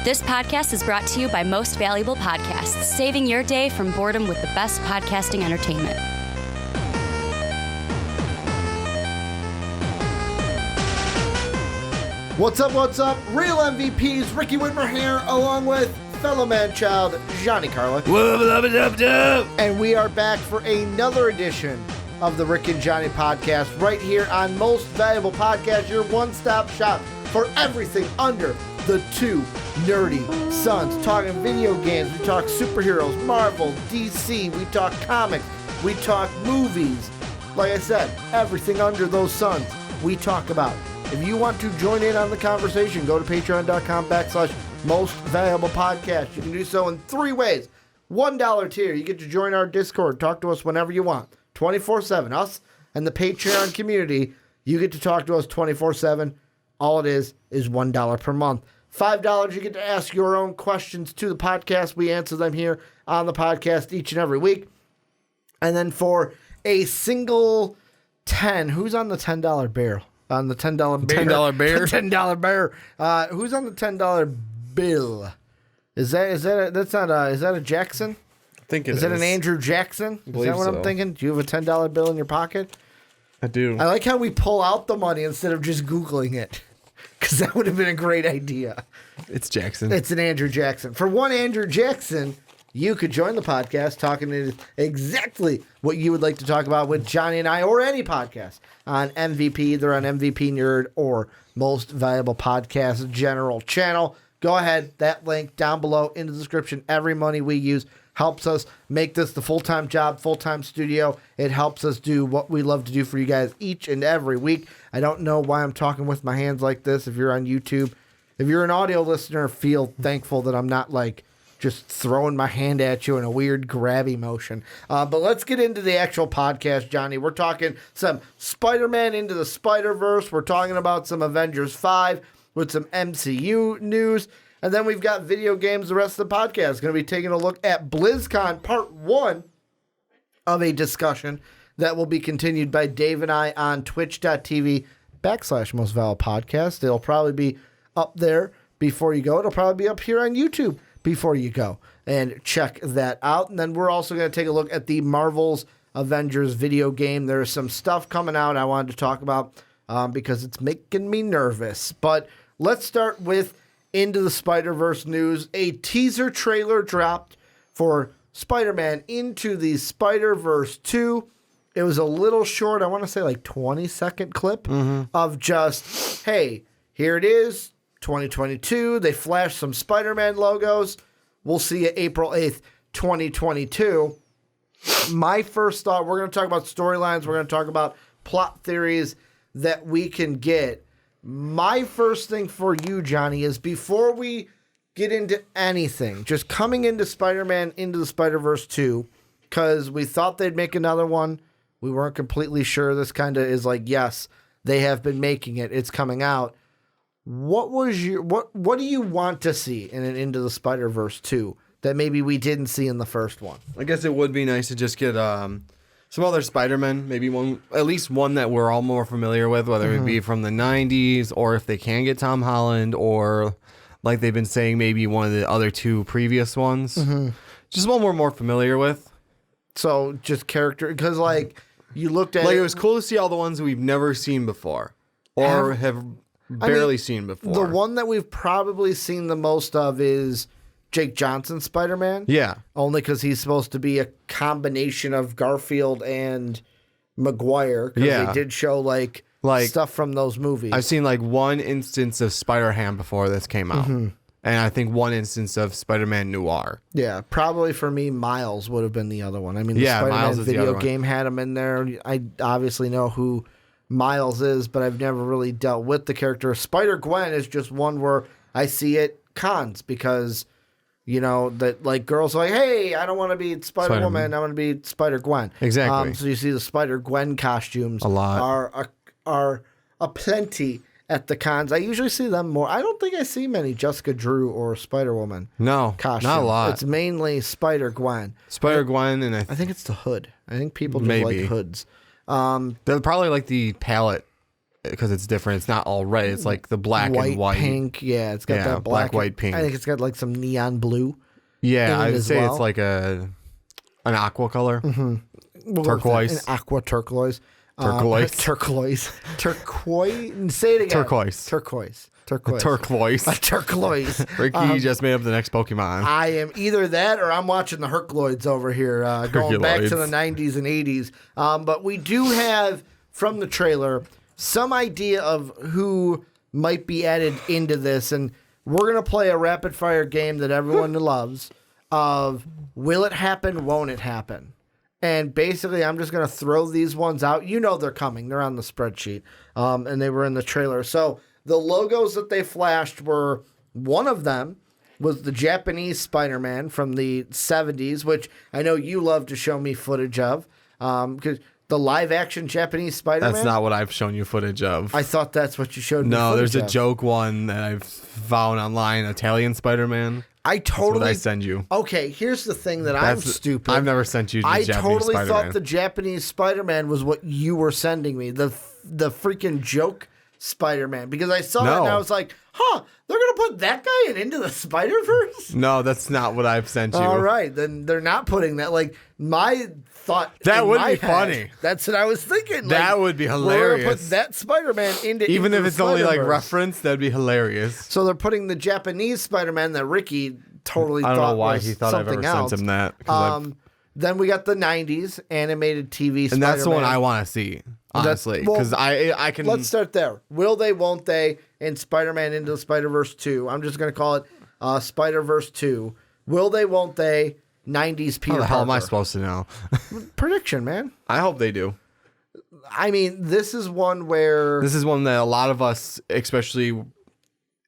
This podcast is brought to you by Most Valuable Podcasts, saving your day from boredom with the best podcasting entertainment. What's up, Real MVPs, Ricky Widmer here, along with fellow Manchild, Johnny Karlic. And we are back for another edition of the Rick and Johnny podcast, right here on Most Valuable Podcast, your one-stop shop for everything under the two nerdy suns. Talking video games, we talk superheroes, Marvel, DC, we talk comics, we talk movies. Like I said, everything under those suns we talk about. If you want to join in on the conversation, go to patreon.com/Most Valuable Podcast. You can do so in three ways. $1 tier, you get to join our Discord, talk to us whenever you want, 24/7. Us and the Patreon community, you get to talk to us 24/7. All it is $1 per month. $5, you get to ask your own questions to the podcast. We answer them here on the podcast each and every week. And then for a single 10, who's on the $10 barrel? On the $10 bear. $10 bear? $10 bear. Who's on the $10 bill? Is that a Jackson? I think it is. Is it an Andrew Jackson? Is that what I'm thinking? Do you have a $10 bill in your pocket? I do. I like how we pull out the money instead of just Googling it. Because that would have been a great idea. It's Jackson. It's an Andrew Jackson. For one Andrew Jackson, you could join the podcast talking to exactly what you would like to talk about with Johnny and I, or any podcast on MVP, either on MVP Nerd or Most Valuable Podcast General Channel. Go ahead, that link down below in the description. Every money we use helps us make this the full-time job, full-time studio. It helps us do what we love to do for you guys each and every week. I don't know why I'm talking with my hands like this. If you're on YouTube, if you're an audio listener, feel thankful that I'm not like just throwing my hand at you in a weird grabby motion. But let's get into the actual podcast, Johnny. We're talking some Spider-Man Into the Spider-Verse. We're talking about some Avengers 5 with some MCU news. And then we've got video games. The rest of the podcast is going to be taking a look at BlizzCon Part 1 of a discussion that will be continued by Dave and I on twitch.tv/Most Valuable Podcast. It'll probably be up there before you go. It'll probably be up here on YouTube before you go. And check that out. And then we're also going to take a look at the Marvel's Avengers video game. There's some stuff coming out I wanted to talk about because it's making me nervous. But let's start with Into the Spider-Verse news. A teaser trailer dropped for Spider-Man Into the Spider-Verse 2. It was a little short, I want to say like 20-second clip of just, hey, here it is, 2022. They flashed some Spider-Man logos. We'll see you April 8th, 2022. My first thought, we're going to talk about storylines. We're going to talk about plot theories that we can get. My first thing for you, Johnny, is before we get into anything, just coming into Spider-Man Into the Spider-Verse 2, because we thought they'd make another one. We weren't completely sure. This kind of is like, yes, they have been making it. It's coming out. What do you want to see in an Into the Spider-Verse 2 that maybe we didn't see in the first one? I guess it would be nice to just get some other Spider-Man, maybe one, at least one that we're all more familiar with, whether it be from the 90s or if they can get Tom Holland or like they've been saying, maybe one of the other two previous ones. Just one we're more familiar with. So just character, because like you looked at it was cool to see all the ones we've never seen before or have barely seen before. The one that we've probably seen the most of is Jake Johnson's Spider-Man. Yeah. Only because he's supposed to be a combination of Garfield and Maguire. Yeah. They did show like stuff from those movies. I've seen like one instance of Spider-Ham before this came out. And I think one instance of Spider-Man Noir. Yeah, probably for me, Miles would have been the other one. I mean, the Spider-Man video game had him in there. I obviously know who Miles is, but I've never really dealt with the character. Spider-Gwen is just one where I see it cons because, you know, that like girls are like, hey, I don't want to be Spider-Woman, I want to be Spider-Gwen. Exactly. So you see the Spider-Gwen costumes a lot are aplenty at the cons. I usually see them more. I don't think I see many Jessica Drew or Spider-Woman. No, costumes. Not a lot. It's mainly Spider-Gwen. Spider-Gwen, and I think it's the hood. I think people just like hoods. They're probably like the palette because it's different. It's not all red. It's like the black and white. Pink. Yeah, it's got that black, white, pink. I think it's got like some neon blue. Yeah, I would say it's like an aqua color. Turquoise. An aqua turquoise. Turquoise. Turquoise. Turquoise. Say it again. Turquoise. Turquoise. Turquoise. Turquoise. A turquoise. Ricky, you just made up the next Pokemon. I am either that or I'm watching the Herculoids over here, going back to the 90s and 80s. But we do have, from the trailer, some idea of who might be added into this. And we're going to play a rapid-fire game that everyone loves of will it happen, won't it happen? And basically, I'm just going to throw these ones out. You know they're coming. They're on the spreadsheet. And they were in the trailer. So the logos that they flashed were, one of them was the Japanese Spider-Man from the 70s, which I know you love to show me footage of. Because the live-action Japanese Spider-Man. That's not what I've shown you footage of. I thought that's what you showed me. No, there's a of. joke one that I've found online, Italian Spider-Man. That's what I send you. Okay, here's the thing that I'm stupid. I've never sent you the Japanese Spider-Man. I totally thought the Japanese Spider-Man was what you were sending me. The freaking joke Spider-Man. Because I saw that and I was like, they're going to put that guy Into the Spider-Verse? No, that's not what I've sent you. All right, then they're not putting that. Like, my thought that would be head, funny. That's what I was thinking. That would be hilarious. We're going to put that Spider-Man even if it's only like Spider-Verse. reference, that'd be hilarious. So they're putting the Japanese Spider-Man that Ricky totally thought was I don't know why he thought I've ever else. sent him that. Then we got the 90s animated TV Spider-Man. And that's the one I want to see, honestly. Because I can... Let's start there. Will they, won't they, and Spider-Man Into the Spider-Verse 2. I'm just going to call it Spider-Verse 2. Will they, won't they, 90s Peter How the hell am I Parker. supposed to know? Prediction, man. I hope they do. I mean, this is one where... This is one that a lot of us, especially...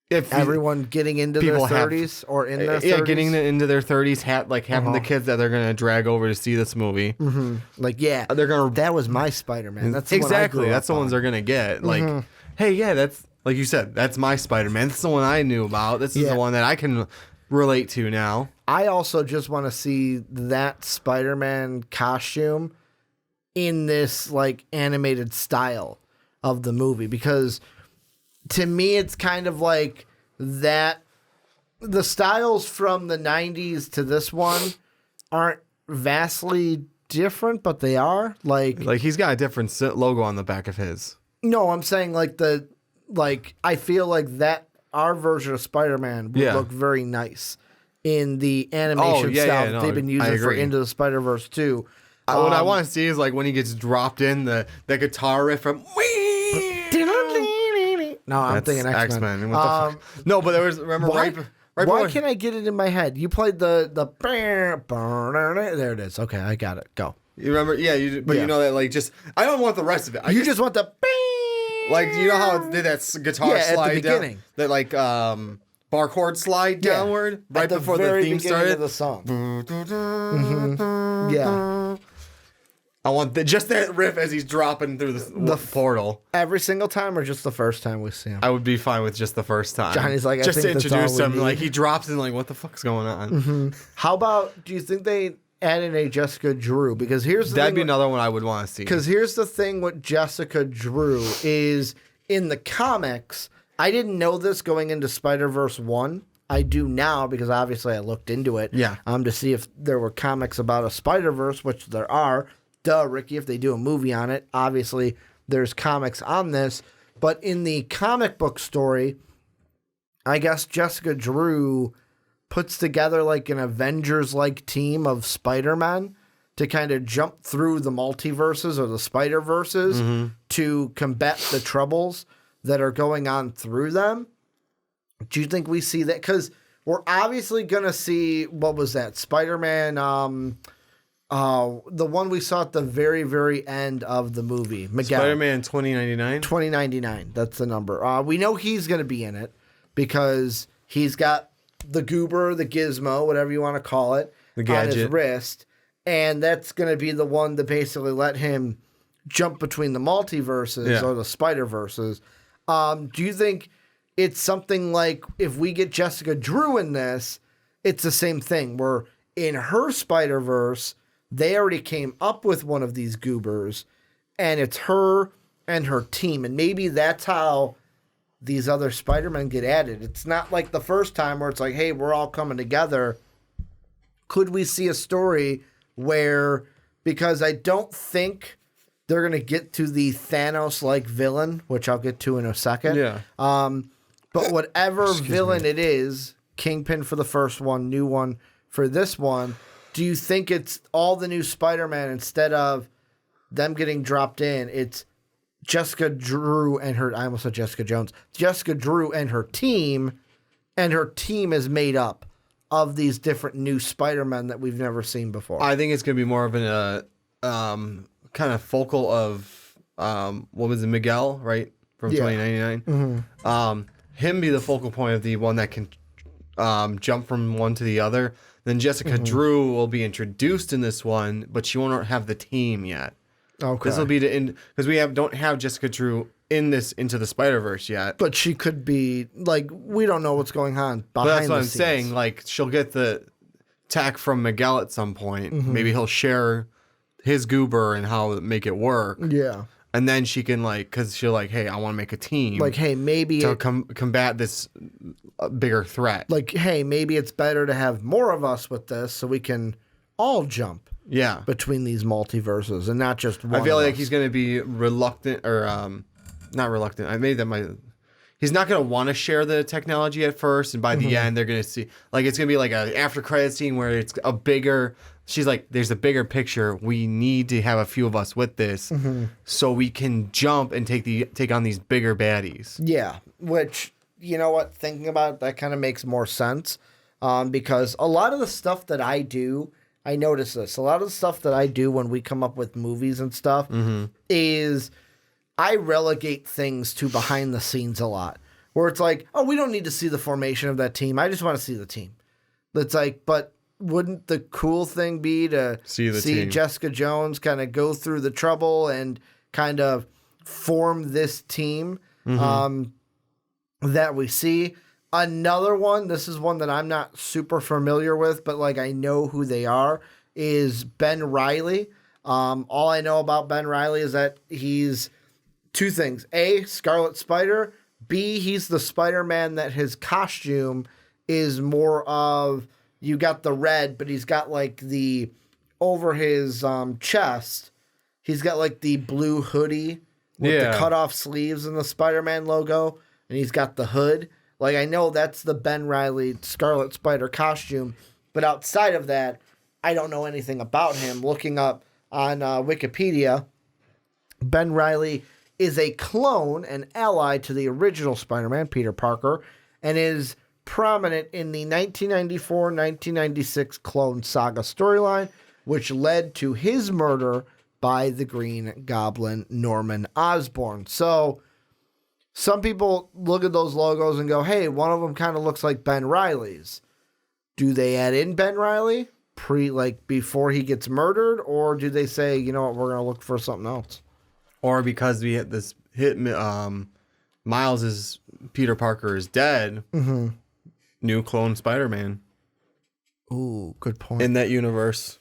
If everyone getting into their 30s or in their 30s. Yeah, getting into their 30s, having the kids that they're going to drag over to see this movie. Mm-hmm. Like, yeah, they're gonna. That was my Spider-Man. That's exactly. That's the ones they're going to get. Like, hey, yeah, that's, like you said, that's my Spider-Man. That's the one I knew about. This is the one that I can relate to now. I also just want to see that Spider-Man costume in this, like, animated style of the movie. Because... to me, it's kind of like that. The styles from the 90s to this one aren't vastly different, but they are. Like he's got a different logo on the back of his. No, I'm saying I feel like that our version of Spider-Man would look very nice in the animation style that they've been using for Into the Spider-Verse 2. What I want to see is like when he gets dropped in the guitar riff from. No, I'm thinking X-Men. No, but there was right. Why can't I get it in my head? You played the there it is. Okay, I got it. Go. You remember? Yeah, you know that like just I don't want the rest of it. You just want the like you know how it did that guitar slide at the beginning. Down, that like bar chord slide downward right before the theme started of the song. Yeah. I want just that riff as he's dropping through the portal. Every single time or just the first time we see him? I would be fine with just the first time. Johnny's like, just to introduce him. Need. Like, he drops in, like, what the fuck's going on? Mm-hmm. How about, do you think they added a Jessica Drew? Because here's the That'd be another one I would want to see. Because here's the thing with Jessica Drew is in the comics, I didn't know this going into Spider-Verse 1. I do now because obviously I looked into it. Yeah. To see if there were comics about a Spider-Verse, which there are. Duh, Ricky, if they do a movie on it, obviously there's comics on this. But in the comic book story, I guess Jessica Drew puts together like an Avengers-like team of Spider-Man to kind of jump through the multiverses or the Spider-Verses to combat the troubles that are going on through them. Do you think we see that? Because we're obviously going to see, what was that? Spider-Man... the one we saw at the very, very end of the movie. Miguel. Spider-Man 2099? 2099. That's the number. We know he's going to be in it because he's got the goober, the gizmo, whatever you want to call it, the gadget on his wrist. And that's going to be the one to basically let him jump between the multiverses or the Spider-Verses. Do you think it's something like if we get Jessica Drew in this, it's the same thing where in her Spider-Verse, they already came up with one of these goobers, and it's her and her team. And maybe that's how these other Spider-Men get added. It's not like the first time where it's like, hey, we're all coming together. Could we see a story where, because I don't think they're going to get to the Thanos-like villain, which I'll get to in a second. Yeah. But whatever villain it is, Kingpin for the first one, new one for this one, do you think it's all the new Spider-Man instead of them getting dropped in? It's Jessica Drew and her, I almost said Jessica Jones, Jessica Drew and her team is made up of these different new Spider-Men that we've never seen before. I think it's going to be more of an kind of focal of, what was it, Miguel, right? From 2099. Mm-hmm. Him be the focal point of the one that can jump from one to the other. Then Jessica Drew will be introduced in this one, but she won't have the team yet. Okay. This will be because we don't have Jessica Drew in this Into the Spider-Verse yet. But she could be, like, we don't know what's going on behind the scenes. But that's what I'm saying. Like, she'll get the tack from Miguel at some point. Mm-hmm. Maybe he'll share his goober and how to make it work. Yeah. And then she can, like, because she'll like, hey, I want to make a team. Like, hey, maybe to combat this bigger threat. Like, hey, maybe it's better to have more of us with this so we can all jump. Yeah. Between these multiverses and not just one. I feel like he's going to be reluctant or not reluctant. I made that he's not going to want to share the technology at first. And by the end, they're going to see like, it's going to be like an after credit scene where it's a bigger, she's like, there's a bigger picture. We need to have a few of us with this so we can jump and take on these bigger baddies. Yeah. Which, you know what, thinking about it, that kind of makes more sense. Because a lot of the stuff that I do, I notice this. A lot of the stuff that I do when we come up with movies and stuff is I relegate things to behind the scenes a lot. Where it's like, oh, we don't need to see the formation of that team. I just want to see the team. It's like, but wouldn't the cool thing be to see Jessica Jones kind of go through the trouble and kind of form this team that we see? Another one, this is one that I'm not super familiar with, but like I know who they are, is Ben Reilly. All I know about Ben Reilly is that he's two things. A, Scarlet Spider. B, he's the Spider-Man that his costume is more of, you got the red, but he's got like the, over his chest, he's got like the blue hoodie with the cut-off sleeves and the Spider-Man logo, and he's got the hood. Like, I know that's the Ben Reilly Scarlet Spider costume, but outside of that, I don't know anything about him. Looking up on Wikipedia, Ben Reilly is a clone and ally to the original Spider-Man, Peter Parker, and is prominent in the 1994-1996 Clone Saga storyline, which led to his murder by the Green Goblin, Norman Osborn. So some people look at those logos and go, hey, one of them kind of looks like Ben Reilly's. Do they add in Ben Reilly before he gets murdered? Or do they say, you know what, we're going to look for something else? Or because we had this hit, Miles' Peter Parker is dead. New clone Spider-Man. Ooh, good point. In that universe.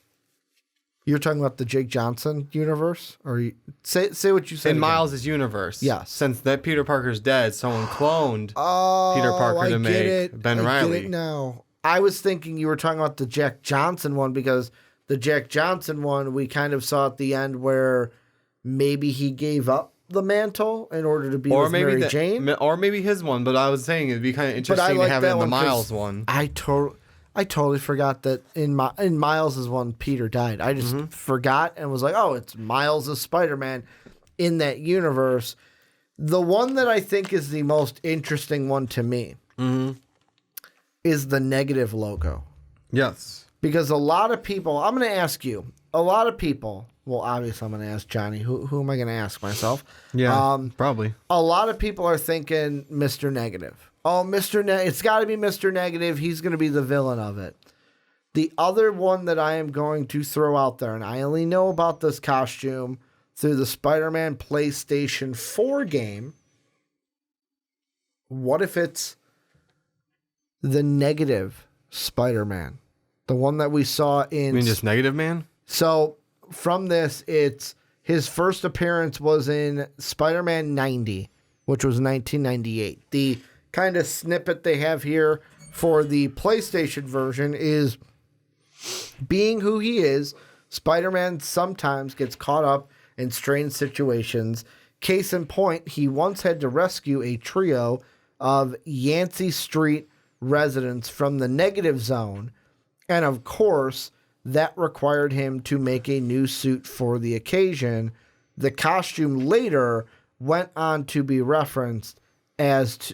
You're talking about the Jake Johnson universe? Or say what you said. In Miles' universe. Yes. Since that Peter Parker's dead, someone cloned Peter Parker to make Ben Reilly. I get it now. I was thinking you were talking about the Jack Johnson one, because the Jack Johnson one, we kind of saw at the end where maybe he gave up the mantle in order to be with Mary Jane. Or maybe his one, but I was saying it'd be kind of interesting to have it in the Miles one. I totally forgot that in Miles' one, Peter died. I just forgot and was like, oh, it's Miles' Spider-Man in that universe. The one that I think is the most interesting one to me is the negative logo. Yes. Because a lot of people, I'm going to ask you, well, obviously I'm going to ask Johnny. Who am I going to ask myself? Yeah, probably. A lot of people are thinking Mr. Negative. Oh, it's got to be Mr. Negative. He's going to be the villain of it. The other one that I am going to throw out there, and I only know about this costume through the Spider-Man PlayStation 4 game. What if it's the negative Spider-Man? The one that we saw in... You mean just Negative Man? So from this, His first appearance was in Spider-Man 90, which was 1998. The kind of snippet they have here for the PlayStation version is, being who he is, Spider-Man sometimes gets caught up in strange situations. Case in point, he once had to rescue a trio of Yancey Street residents from the negative zone, and of course, that required him to make a new suit for the occasion. The costume later went on to be referenced as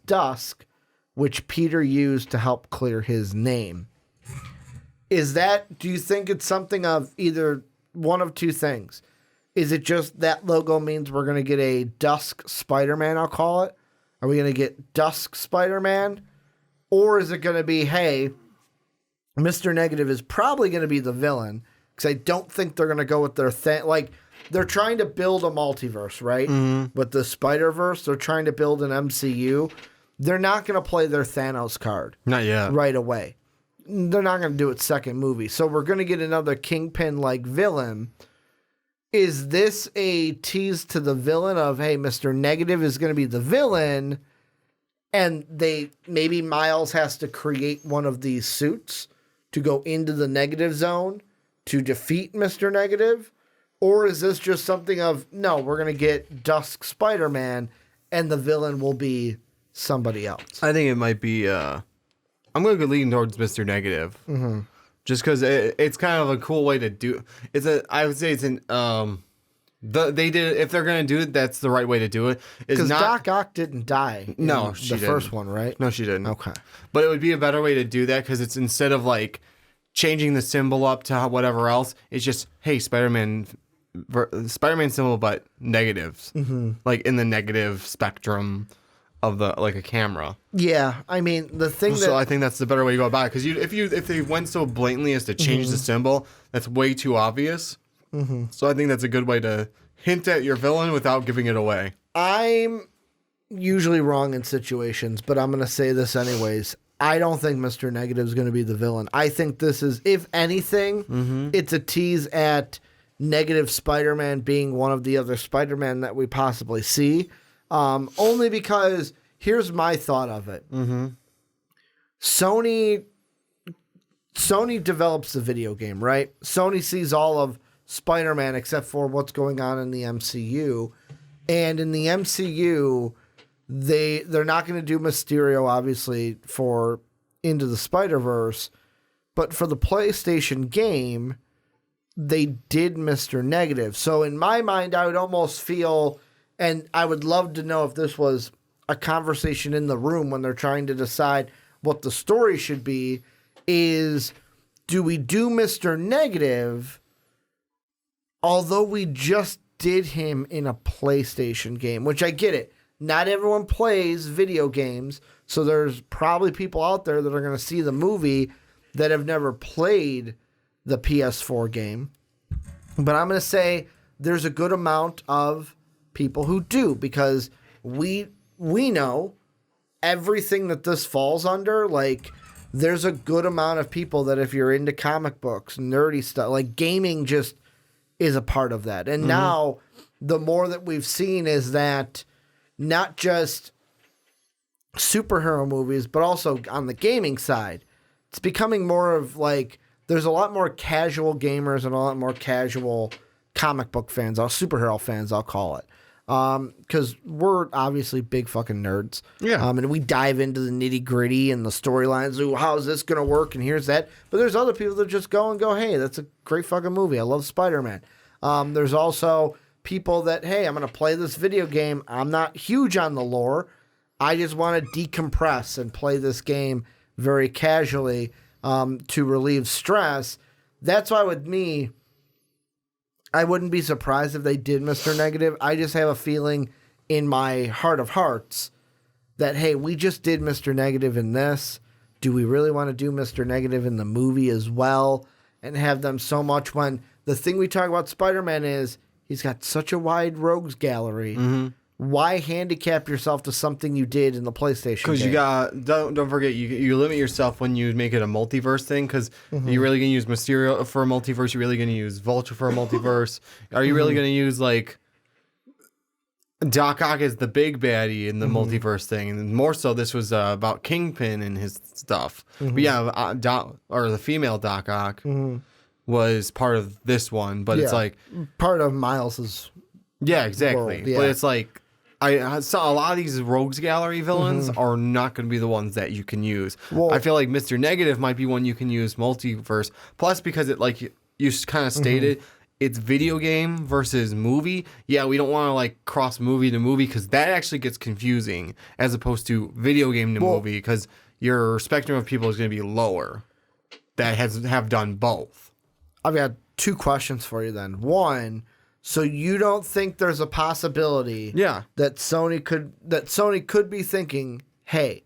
Dusk, which Peter used to help clear his name. Do you think it's something of either one of two things? Is it just that logo means we're going to get a Dusk Spider-Man, I'll call it? Are we going to get Dusk Spider-Man? Or is it going to be, hey, Mr. Negative is probably going to be the villain, because I don't think they're going to go with their thing. Like, they're trying to build a multiverse, right? Mm-hmm. With the Spider-Verse, they're trying to build an MCU. They're not going to play their Thanos card. Not yet. Right away. They're not going to do it second movie. So we're going to get another Kingpin-like villain. Is this a tease to the villain of, hey, Mr. Negative is going to be the villain, and maybe Miles has to create one of these suits to go into the negative zone to defeat Mr. Negative? Or is this just something of, no, we're going to get Dusk Spider-Man, and the villain will be somebody else? I think it might be, I'm going to lean towards Mr. Negative. Mm-hmm. Just because it's kind of a cool way to do it. I would say it's if they're going to do it, that's the right way to do it. Because Doc Ock didn't die in the first one, right? No, she didn't. Okay. But it would be a better way to do that, because it's, instead of like changing the symbol up to whatever else, it's just, hey, Spider-Man symbol, but negatives. Mm-hmm. Like in the negative spectrum of like a camera. Yeah, I mean, So I think that's the better way to go about it, because if they went so blatantly as to change the symbol, that's way too obvious. Mm-hmm. So I think that's a good way to hint at your villain without giving it away. I'm usually wrong in situations, but I'm going to say this anyways. I don't think Mr. Negative is going to be the villain. I think this is, if anything, it's a tease at Negative Spider-Man being one of the other Spider-Man that we possibly see. Only because, here's my thought of it. Mm-hmm. Sony develops the video game, right? Sony sees all of Spider-Man except for what's going on in the MCU. And in the MCU, they're not going to do Mysterio, obviously, for Into the Spider-Verse. But for the PlayStation game, they did Mr. Negative. So in my mind, I would almost feel... And I would love to know if this was a conversation in the room when they're trying to decide what the story should be, is, do we do Mr. Negative, although we just did him in a PlayStation game, which I get it. Not everyone plays video games, so there's probably people out there that are going to see the movie that have never played the PS4 game. But I'm going to say there's a good amount of people who do, because we know everything that this falls under. Like, there's a good amount of people that, if you're into comic books, nerdy stuff, like gaming just is a part of that. And now the more that we've seen is that not just superhero movies, but also on the gaming side, it's becoming more of like, there's a lot more casual gamers and a lot more casual comic book fans, or superhero fans, I'll call it. Because we're obviously big fucking nerds. Yeah. And we dive into the nitty gritty and the storylines. Ooh, how is this going to work? And here's that. But there's other people that just go, hey, that's a great fucking movie. I love Spider-Man. There's also people that, hey, I'm going to play this video game. I'm not huge on the lore. I just want to decompress and play this game very casually, to relieve stress. That's why with me, I wouldn't be surprised if they did Mr. Negative. I just have a feeling in my heart of hearts that, hey, we just did Mr. Negative in this. Do we really want to do Mr. Negative in the movie as well and have them so much, when the thing we talk about Spider-Man is he's got such a wide rogues gallery. Mm-hmm. why handicap yourself to something you did in the PlayStation Because you got don't forget you limit yourself when you make it a multiverse thing. Because you're really gonna use Mysterio for a multiverse. You're really gonna use Vulture for a multiverse. Are you really gonna use like Doc Ock as the big baddie in the multiverse thing? And more so, this was about Kingpin and his stuff. But yeah, the female Doc Ock was part of this one. But it's like part of Miles's. Yeah, exactly. World, yeah. But it's like. I saw a lot of these Rogues Gallery villains are not going to be the ones that you can use. Well, I feel like Mr. Negative might be one you can use multiverse. Plus, because it like you kind of stated, it's video game versus movie. Yeah, we don't want to like cross movie to movie because that actually gets confusing as opposed to video game to movie because your spectrum of people is going to be lower that have done both. I've got 2 questions for you then. One. So you don't think there's a possibility that Sony could be thinking, hey,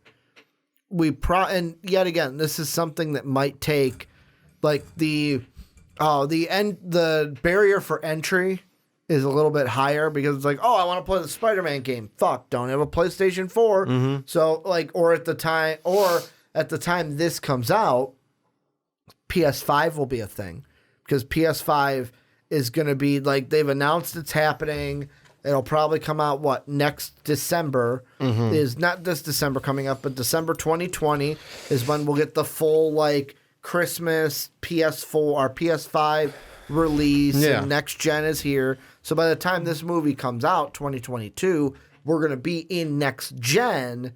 and yet again, this is something that might take like the barrier for entry is a little bit higher because it's like, oh, I want to play the Spider-Man game. Fuck, don't have a PlayStation 4. So like or at the time this comes out, PS5 will be a thing because PS5 is going to be like they've announced it's happening. It'll probably come out next December is not this December coming up, but December 2020 is when we'll get the full like Christmas PS4 or PS5 release and next gen is here. So by the time this movie comes out 2022, we're going to be in next gen.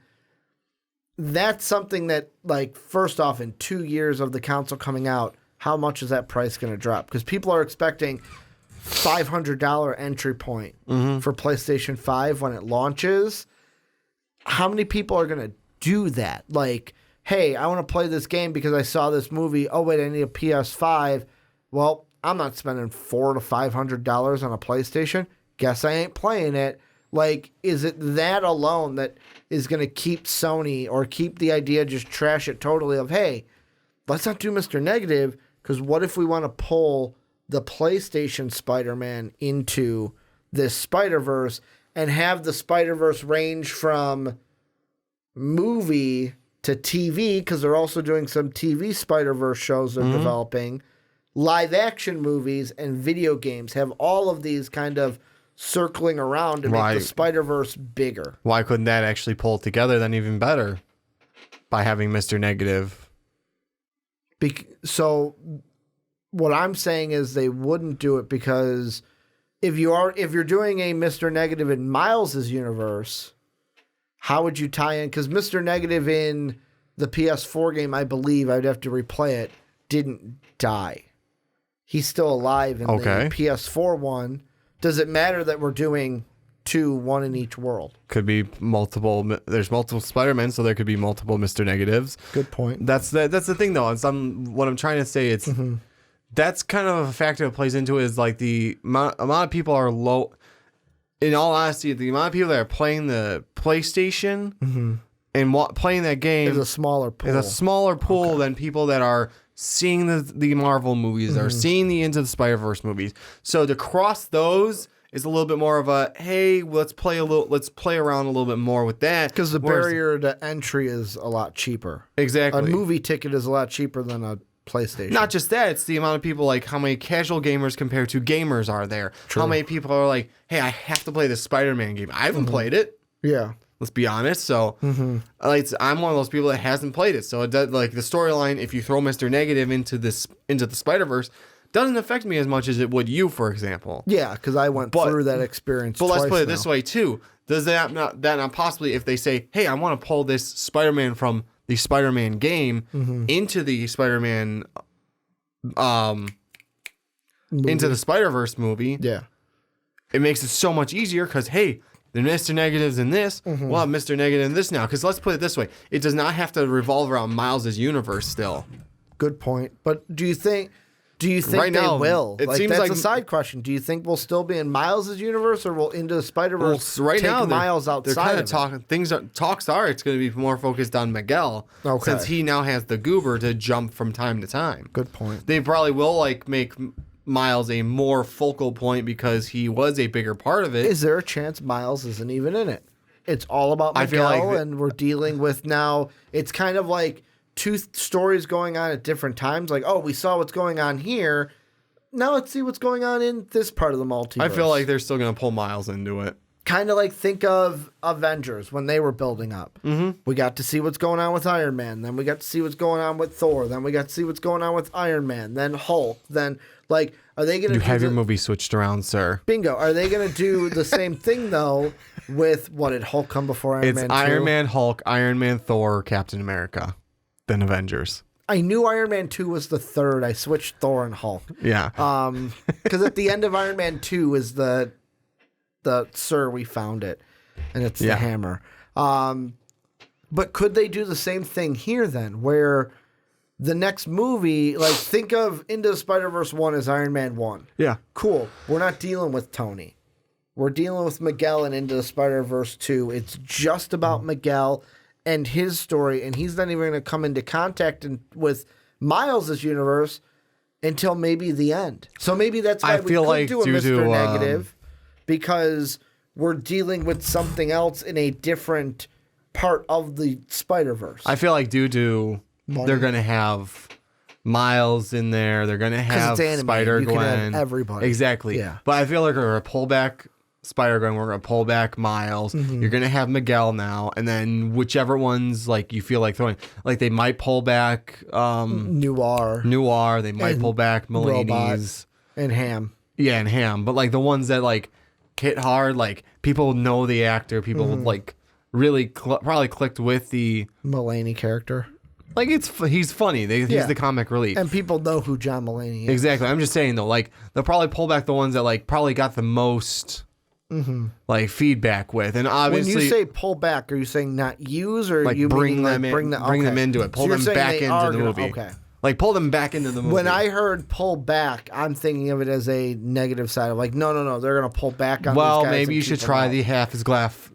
That's something that like first off in 2 years of the console coming out, how much is that price going to drop? Because people are expecting $500 entry point for PlayStation 5 when it launches. How many people are going to do that? Like, hey, I want to play this game because I saw this movie. Oh, wait, I need a PS5. Well, I'm not spending $400 to $500 on a PlayStation. Guess I ain't playing it. Like, is it that alone that is going to keep Sony or keep the idea, just trash it totally of, hey, let's not do Mr. Negative. Because what if we want to pull the PlayStation Spider-Man into this Spider-Verse and have the Spider-Verse range from movie to TV, because they're also doing some TV Spider-Verse shows they're developing, live action movies and video games, have all of these kind of circling around to make the Spider-Verse bigger. Why couldn't that actually pull it together then even better by having Mr. Negative? So what I'm saying is they wouldn't do it because if you're doing a Mr. Negative in Miles's universe, how would you tie in? Because Mr. Negative in the PS4 game, I believe, I'd have to replay it, didn't die. He's still alive in the PS4 one. Does it matter that we're doing one in each world? Could be multiple. There's multiple Spider-Men, so there could be multiple Mr. Negatives. Good point. That's the thing, though. What I'm trying to say, it's that's kind of a factor that plays into it is like the amount of people are low. In all honesty, the amount of people that are playing the PlayStation and playing that game is a smaller pool than people that are seeing the Marvel movies or seeing the Into the Spider-Verse movies. So to cross those is a little bit more of a, hey, let's play around a little bit more with that. Because the barrier to entry is a lot cheaper. Exactly. A movie ticket is a lot cheaper than a PlayStation. Not just that, it's the amount of people, like how many casual gamers compared to gamers are there. True. How many people are like, hey, I have to play this Spider-Man game. I haven't played it. Yeah. Let's be honest. So I'm one of those people that hasn't played it. So it does, like the storyline, if you throw Mr. Negative into the Spider-Verse, doesn't affect me as much as it would you, for example. Yeah, because I went through that experience. But let's put it this way too: does that not possibly, if they say, "Hey, I want to pull this Spider-Man from the Spider-Man game into the Spider-Man, into the Spider-Verse movie," it makes it so much easier because hey, the Mr. Negative's in this. We'll have Mr. Negative in this now. Because let's put it this way: it does not have to revolve around Miles' universe still. Good point. But do you think right they now, will? It seems that's like a side question. Do you think we'll still be in Miles' universe, or will Into the Spider-Verse right take now, Miles outside? They're kind of talking. Talks are it's going to be more focused on Miguel, since he now has the goober to jump from time to time. Good point. They probably will make Miles a more focal point because he was a bigger part of it. Is there a chance Miles isn't even in it? It's all about Miguel, and we're dealing with now. It's kind of like two stories going on at different times. Like, oh, we saw what's going on here. Now let's see what's going on in this part of the multiverse. I feel like they're still going to pull Miles into it. Kind of like think of Avengers when they were building up. Mm-hmm. We got to see what's going on with Iron Man. Then we got to see what's going on with Thor. Then we got to see what's going on with Iron Man. Then Hulk. Then, like, are they going to... You have your movie switched around, sir. Bingo. Are they going to do the same thing, though, with... What, did Hulk come before Iron Man 2? It's Iron Man, Hulk, Iron Man, Thor, Captain America, then Avengers. I knew Iron Man 2 was the third. I switched Thor and Hulk. Yeah. Because at the end of Iron Man 2 is the Sir, we found it. And it's the hammer. But could they do the same thing here then, where the next movie, like think of Into the Spider-Verse 1 as Iron Man 1. Yeah. Cool. We're not dealing with Tony. We're dealing with Miguel and Into the Spider-Verse 2. It's just about Miguel and his story, and he's not even going to come into contact with Miles' universe until maybe the end. So maybe that's why we could do a Mr. Negative, because we're dealing with something else in a different part of the Spider-Verse. I feel like due to they're going to have Miles in there. They're going to have Spider-Gwen. Everybody. Exactly. Yeah. But I feel like we're going to pull back Spider-Gwen. We're going to pull back Miles. Mm-hmm. You're going to have Miguel now. And then whichever ones like you feel like throwing. Like they might pull back Noir. They might pull back Mulaney's. And Ham. Yeah, and Ham. But like the ones that like hit hard, like people know the actor. People like really probably clicked with the Mulaney character. Like he's funny. He's the comic relief, and people know who John Mulaney is. Exactly. I'm just saying though, like they'll probably pull back the ones that like probably got the most like feedback with, and obviously when you say pull back, are you saying not use or like you bring mean, them like, in, bring them into it, pull them back into the movie? Okay. Like pull them back into the movie. When I heard pull back, I'm thinking of it as a negative side of like, no, they're gonna pull back on. Well, these guys maybe you should try the half is glass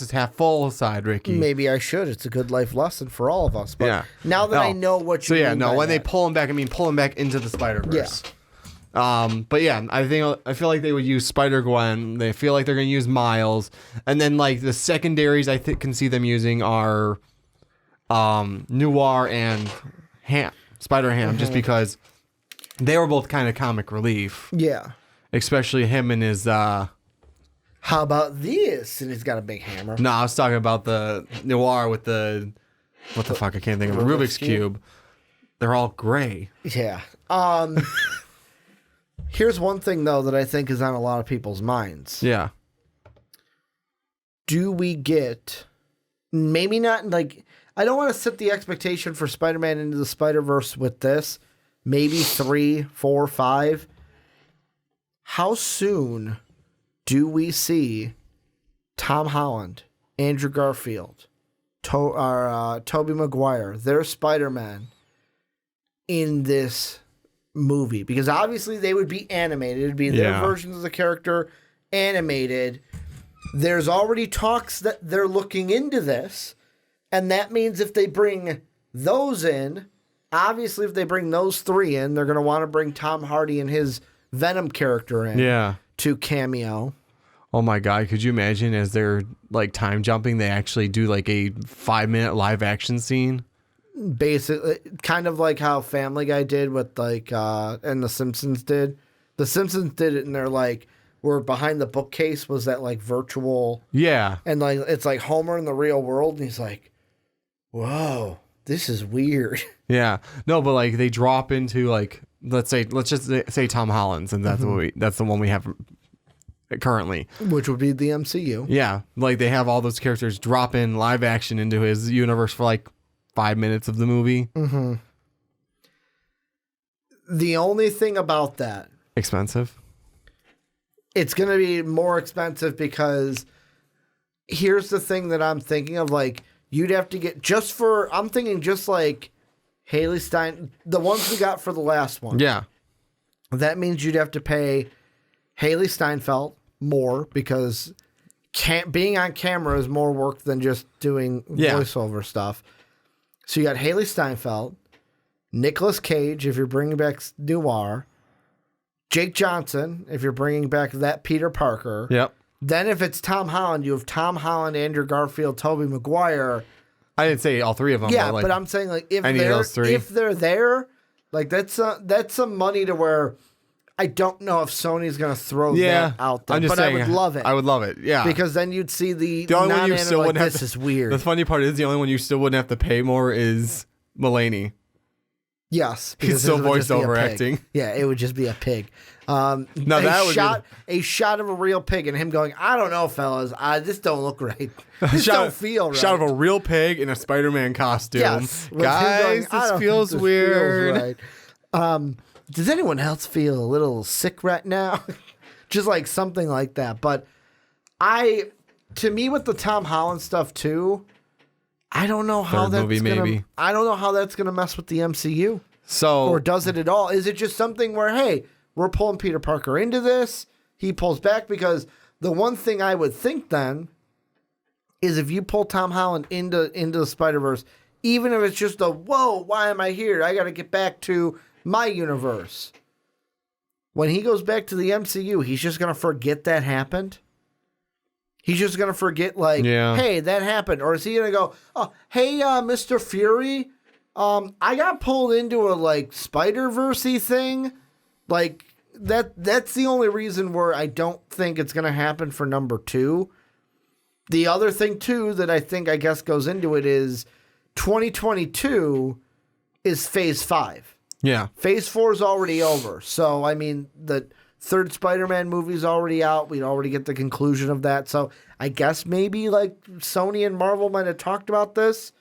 is half full side, Ricky. Maybe I should. It's a good life lesson for all of us. But now that I know what you mean when they pull them back, I mean pull them back into the Spider-Verse. Yeah. But yeah, I feel like they would use Spider-Gwen. They feel like they're gonna use Miles, and then like the secondaries I can see them using are Noir and Ham. Spider-Ham, just because they were both kind of comic relief. Yeah. Especially him and his... How about this? And he's got a big hammer. No, I was talking about the Noir with the... What the fuck? I can't think of it. Rubik's Cube. They're all gray. Yeah. Here's one thing, though, that I think is on a lot of people's minds. Yeah. Do we get... Maybe not, like... I don't want to set the expectation for Spider-Man Into the Spider-Verse with this. Maybe 3, 4, 5. How soon do we see Tom Holland, Andrew Garfield, Tobey Maguire, their Spider-Man in this movie? Because obviously they would be animated. It would be their versions of the character animated. There's already talks that they're looking into this. And that means if they bring those in, obviously if they bring those 3 in, they're going to want to bring Tom Hardy and his Venom character in to cameo. Oh my God, could you imagine as they're like time jumping, they actually do like a 5-minute live action scene? Basically, kind of like how Family Guy did with like, and The Simpsons did. The Simpsons did it and they're like, where behind the bookcase was that like virtual. Yeah. And like, it's like Homer in the real world and he's like, whoa, this is weird. Yeah. No, but like they drop into like, let's just say Tom Holland's, and that's that's the one we have currently. Which would be the MCU. Yeah. Like they have all those characters drop in live action into his universe for like 5 minutes of the movie. Mm-hmm. The only thing about that. Expensive. It's going to be more expensive because here's the thing that I'm thinking of, like, you'd have to get I'm thinking just like Haley Stein, the ones we got for the last one. Yeah. That means you'd have to pay Haley Steinfeld more because being on camera is more work than just doing voiceover stuff. So you got Haley Steinfeld, Nicolas Cage, if you're bringing back Noir, Jake Johnson, if you're bringing back that Peter Parker. Yep. Then if it's Tom Holland, you have Tom Holland, Andrew Garfield, Tobey Maguire. I didn't say all three of them. Yeah, like, but I'm saying like if any of those three. if they're there, like that's some money to where I don't know if Sony's gonna throw that out there. I'm just but saying, I would love it. I would love it. Yeah, because then you'd see the only one you still like, wouldn't have this to, is weird. The funny part is the only one you still wouldn't have to pay more is Mulaney. Yes, He's still voiceover acting. Yeah, it would just be a pig. No, that would a shot of a real pig and him going, I don't know, fellas, this don't look right. This don't feel right. Shot of a real pig in a Spider-Man costume. Yes, guys, this feels weird. Does anyone else feel a little sick right now? Just like something like that. But to me, with the Tom Holland stuff too, I don't know how I don't know how that's gonna mess with the MCU. So, or does it at all? Is it just something where, hey, we're pulling Peter Parker into this, he pulls back? Because the one thing I would think then is if you pull Tom Holland into the Spider-Verse, even if it's just whoa, why am I here? I got to get back to my universe. When he goes back to the MCU, he's just gonna forget that happened. He's just going to forget, hey, that happened. Or is he going to go, oh, hey, Mr. Fury, I got pulled into a, Spider-Verse-y thing. Like, that's the only reason where I don't think it's going to happen for number 2. The other thing, too, that I think, I guess, goes into it is 2022 is Phase 5. Yeah. Phase 4 is already over. So, I mean, the third Spider-Man movie's already out. We'd already get the conclusion of that. So I guess maybe Sony and Marvel might have talked about this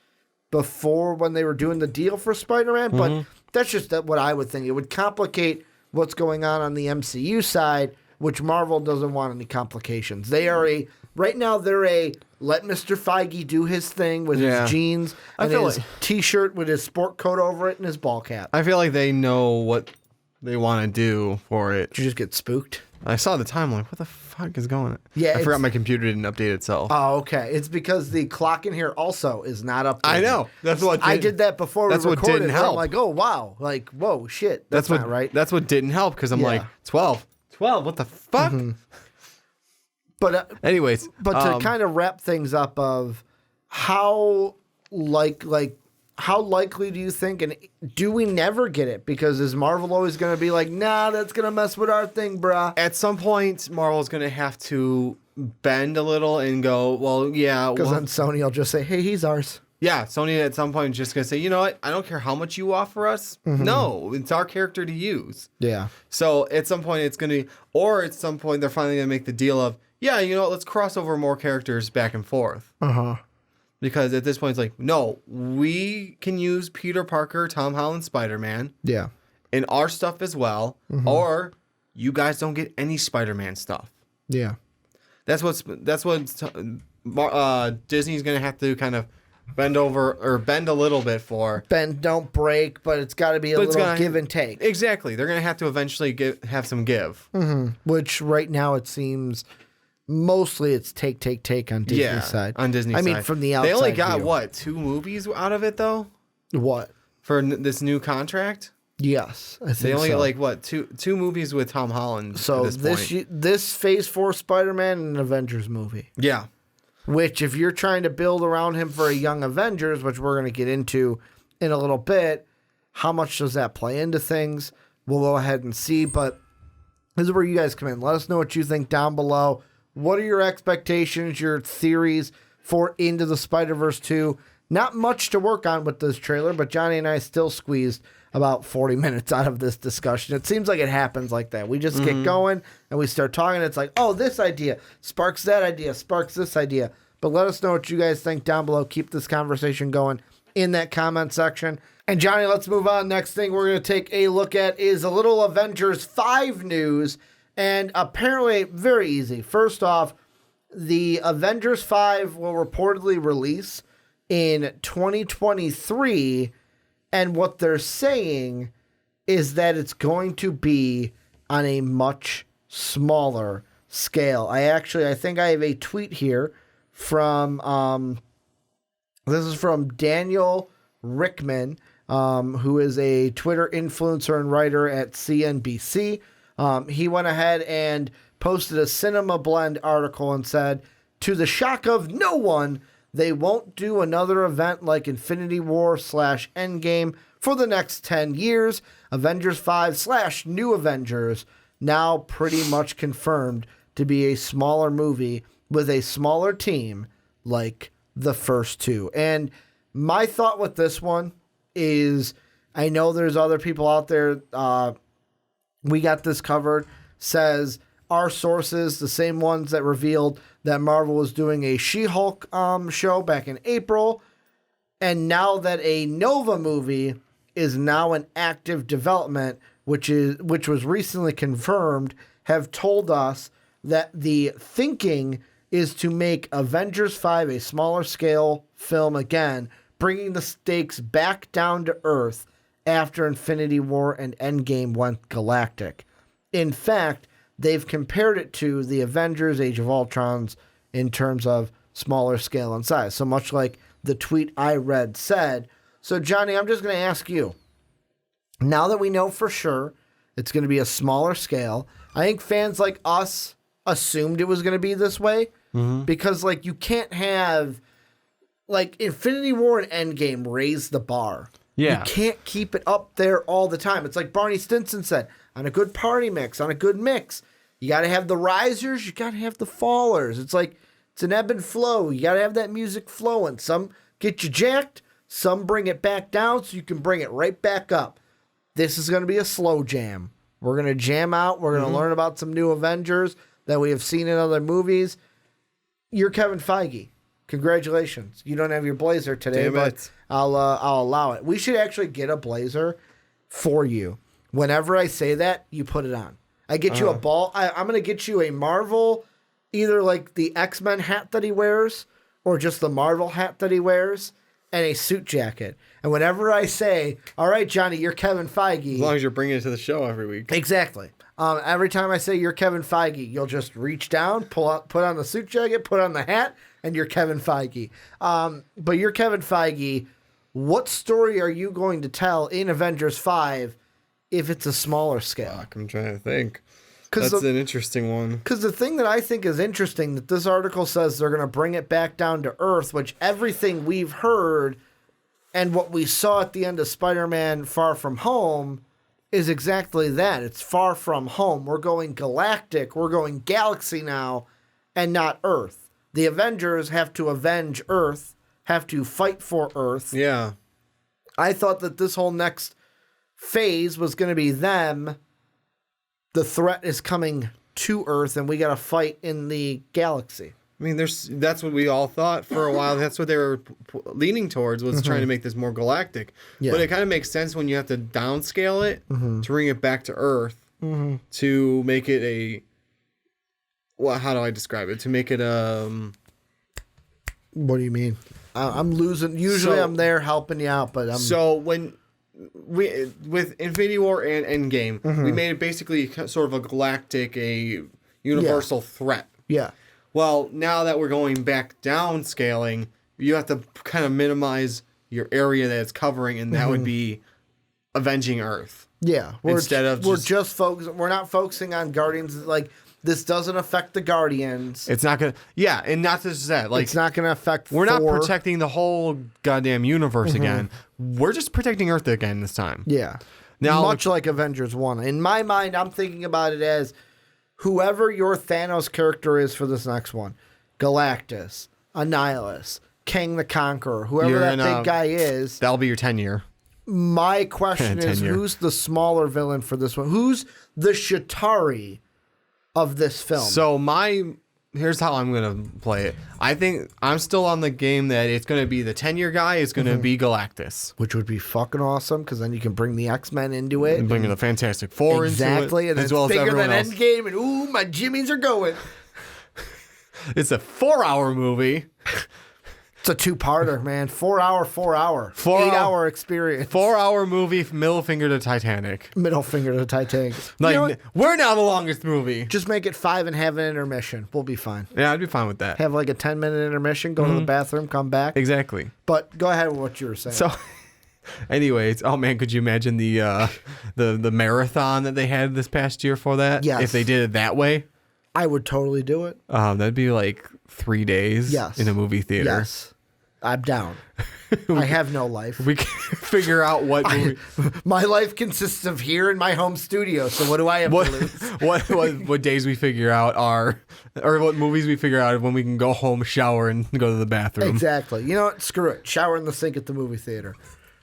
before when they were doing the deal for Spider-Man. But that's just what I would think. It would complicate what's going on the MCU side, which Marvel doesn't want any complications. They are right now they're let Mr. Feige do his thing with his jeans and his T-shirt with his sport coat over it and his ball cap. I feel like they know what they want to do for it. Did you just get spooked? I saw the timeline. What the fuck is going on? Yeah, I forgot my computer didn't update itself. Oh, okay. It's because the clock in here also is not updated. I know. That's what I did that before. That's we what recorded. didn't help. I'm like, oh wow, whoa, shit. That's not right. That's what didn't help because I'm like 12. What the fuck? Mm-hmm. But anyways, to kind of wrap things up, of how how likely do you think, and do we never get it? Because is Marvel always going to be like, nah, that's going to mess with our thing, brah? At some point, Marvel's going to have to bend a little and go, well, yeah. Because then Sony will just say, hey, he's ours. Yeah, Sony at some point is just going to say, you know what? I don't care how much you offer us. Mm-hmm. No, it's our character to use. Yeah. So at some point, it's going to, or at some point, they're finally going to make the deal of, yeah, you know what? Let's cross over more characters back and forth. Uh-huh. Because at this point, it's like, no, we can use Peter Parker, Tom Holland, Spider-Man. Yeah. In our stuff as well. Mm-hmm. Or you guys don't get any Spider-Man stuff. Yeah. That's what Disney's going to have to kind of bend a little bit for. Bend, don't break, but it's got to be a little give and take. Exactly. They're going to have to eventually have some give. Mm-hmm. Which right now it seems... Mostly it's take on Disney's side. On Disney's side. I mean, from the outside they only got, view. 2 movies out of it, though? What? For this new contract? Yes, I think they only so. got, two movies with Tom Holland so at this point. This Phase 4 Spider-Man and an Avengers movie. Yeah. Which, if you're trying to build around him for a young Avengers, which we're going to get into in a little bit, how much does that play into things? We'll go ahead and see, but this is where you guys come in. Let us know what you think down below. What are your expectations, your theories for Into the Spider-Verse 2? Not much to work on with this trailer, but Johnny and I still squeezed about 40 minutes out of this discussion. It seems like it happens like that. We just get going and we start talking. It's like, oh, this idea sparks that idea, sparks this idea. But let us know what you guys think down below. Keep this conversation going in that comment section. And Johnny, let's move on. Next thing we're going to take a look at is a little Avengers 5 news. And apparently, very easy. First off, the Avengers 5 will reportedly release in 2023. And what they're saying is that it's going to be on a much smaller scale. I think I have a tweet here from, this is from Daniel Rickman, who is a Twitter influencer and writer at CNBC. He went ahead and posted a Cinema Blend article and said, to the shock of no one, they won't do another event like Infinity War / Endgame for the next 10 years. Avengers 5 / New Avengers, now pretty much confirmed to be a smaller movie with a smaller team like the first two. And my thought with this one is, I know there's other people out there, we got this covered, says our sources, the same ones that revealed that Marvel was doing a She-Hulk show back in April, and now that a Nova movie is now in active development, which was recently confirmed, have told us that the thinking is to make Avengers 5 a smaller scale film again, bringing the stakes back down to earth after Infinity War and Endgame went galactic. In fact, they've compared it to the Avengers Age of Ultron's in terms of smaller scale and size. So much like the tweet I read said. So, Johnny, I'm just going to ask you, now that we know for sure it's going to be a smaller scale, I think fans like us assumed it was going to be this way because, like, you can't have, like, Infinity War and Endgame raise the bar. Yeah. You can't keep it up there all the time. It's like Barney Stinson said, on a good party mix, on a good mix, you got to have the risers, you got to have the fallers. It's like, it's an ebb and flow. You got to have that music flowing. Some get you jacked, some bring it back down so you can bring it right back up. This is going to be a slow jam. We're going to jam out. We're going to learn about some new Avengers that we have seen in other movies. You're Kevin Feige. Congratulations. You don't have your blazer today, Damn but it. I'll allow it. We should actually get a blazer for you. Whenever I say that, you put it on. I get you a ball. I'm going to get you a Marvel, either like the X-Men hat that he wears or just the Marvel hat that he wears, and a suit jacket. And whenever I say, all right, Johnny, you're Kevin Feige. As long as you're bringing it to the show every week. Exactly. Every time I say you're Kevin Feige, you'll just reach down, put on the suit jacket, put on the hat, and you're Kevin Feige. But you're Kevin Feige. What story are you going to tell in Avengers 5 if it's a smaller scale? Fuck, I'm trying to think. That's an interesting one. Because the thing that I think is interesting, that this article says they're going to bring it back down to Earth, which everything we've heard and what we saw at the end of Spider-Man Far From Home is exactly that. It's far from home. We're going galactic. We're going galaxy now and not Earth. The Avengers have to avenge Earth, have to fight for Earth. Yeah. I thought that this whole next phase was going to be them. The threat is coming to Earth, and we got to fight in the galaxy. I mean, that's what we all thought for a while. That's what they were leaning towards, was trying to make this more galactic. Yeah. But it kind of makes sense when you have to downscale it to bring it back to Earth to make it a... Well, how do I describe it? To make it What do you mean? I'm losing. Usually I'm there helping you out, but I'm... So when... with Infinity War and Endgame, we made it basically sort of a galactic, a universal threat. Yeah. Well, now that we're going back down scaling, you have to kind of minimize your area that it's covering, and that would be avenging Earth. Yeah. We're not focusing on Guardians. Like, this doesn't affect the Guardians. It's not gonna. Yeah, and not just that. Like, it's not gonna affect. We're Thor. not protecting the whole goddamn universe again. We're just protecting Earth again this time. Yeah. Now, much like Avengers 1. In my mind, I'm thinking about it as whoever your Thanos character is for this next one. Galactus, Annihilus, Kang the Conqueror, whoever that big guy is. That'll be your 10-year. My question is, who's the smaller villain for this one? Who's the Chitauri of this film? So here's how I'm going to play it. I think I'm still on the game that it's going to be the 10-year guy is going to be Galactus. Which would be fucking awesome, because then you can bring the X-Men into it. And bring the Fantastic Four into it. Exactly, and as it's well bigger as everyone than else. Endgame, and ooh, my jimmies are going. It's a 4-hour movie. It's a two-parter, man. 4 hour. 8-hour experience. 4-hour movie, middle finger to Titanic. Middle finger to Titanic. Like, You know what? we're now the longest movie. Just make it 5 and have an intermission. We'll be fine. Yeah, I'd be fine with that. Have like a 10-minute intermission, go to the bathroom, come back. Exactly. But go ahead with what you were saying. So, Anyways, oh man, could you imagine the marathon that they had this past year for that? Yes. If they did it that way, I would totally do it. that'd be like 3 days. Yes. In a movie theater. Yes, I'm down. I have no life. We can figure out what movie. My life consists of here in my home studio. So what do I have to lose? What days we figure out are, or what movies we figure out when we can go home, shower, and go to the bathroom. Exactly. You know what? Screw it. Shower in the sink at the movie theater.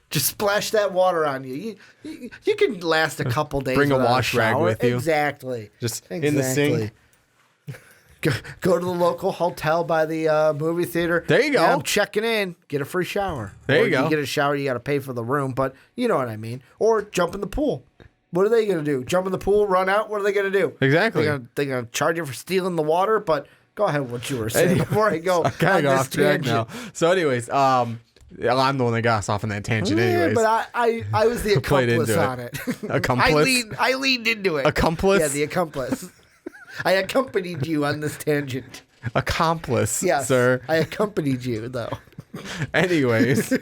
Just splash that water on you. You can last a couple days. Bring a without wash rag shower. with you. Exactly. Just in the sink. Go to the local hotel by the movie theater. There you go. Yeah, I'm checking in. Get a free shower. There you Or go. You get a shower, you got to pay for the room, but you know what I mean. Or jump in the pool. What are they going to do? Jump in the pool, run out? What are they going to do? Exactly. They're going to charge you for stealing the water, but go ahead with what you were saying before I go Kind on of got this off track tangent. now. So, anyways, I'm the one that got us off on that tangent. Yeah, Anyways, but I was the Played accomplice into it. on it. Accomplice? I leaned into it. Accomplice? Yeah, the accomplice. I accompanied you on this tangent. accomplice, Yes, sir. I accompanied you though. Anyways,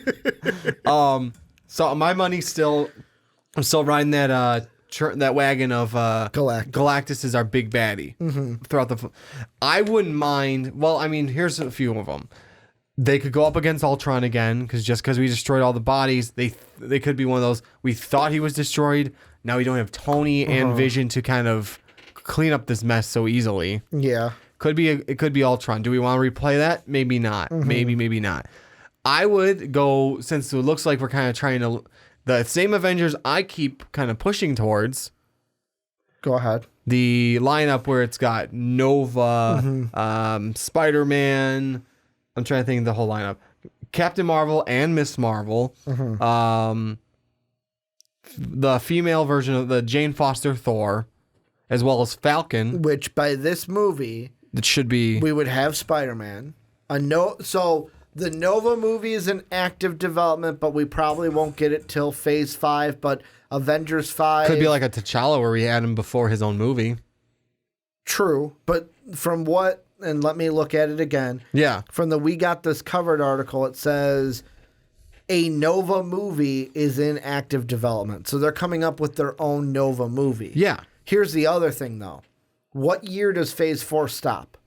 so my money's still. I'm still riding that that wagon of Galactus. Galactus is our big baddie throughout the. I wouldn't mind. Well, I mean, here's a few of them. They could go up against Ultron again because we destroyed all the bodies. They could be one of those. We thought he was destroyed. Now we don't have Tony and Vision to kind of clean up this mess so easily. Yeah. It could be Ultron. Do we want to replay that? Maybe not. Maybe not. I would go, since it looks like we're kind of trying to, the same Avengers I keep kind of pushing towards. Go ahead. The lineup where it's got Nova, Spider-Man. I'm trying to think of the whole lineup. Captain Marvel and Miss Marvel. The female version of the Jane Foster Thor, as well as Falcon. Which by this movie, That should be. we would have Spider-Man. So the Nova movie is in active development, but we probably won't get it till Phase 5. But Avengers 5 Could be like a T'Challa where we had him before his own movie. True, but from what, and let me look at it again. Yeah. From the We Got This Covered article, it says a Nova movie is in active development. So they're coming up with their own Nova movie. Yeah. Here's the other thing, though. What year does Phase 4 stop?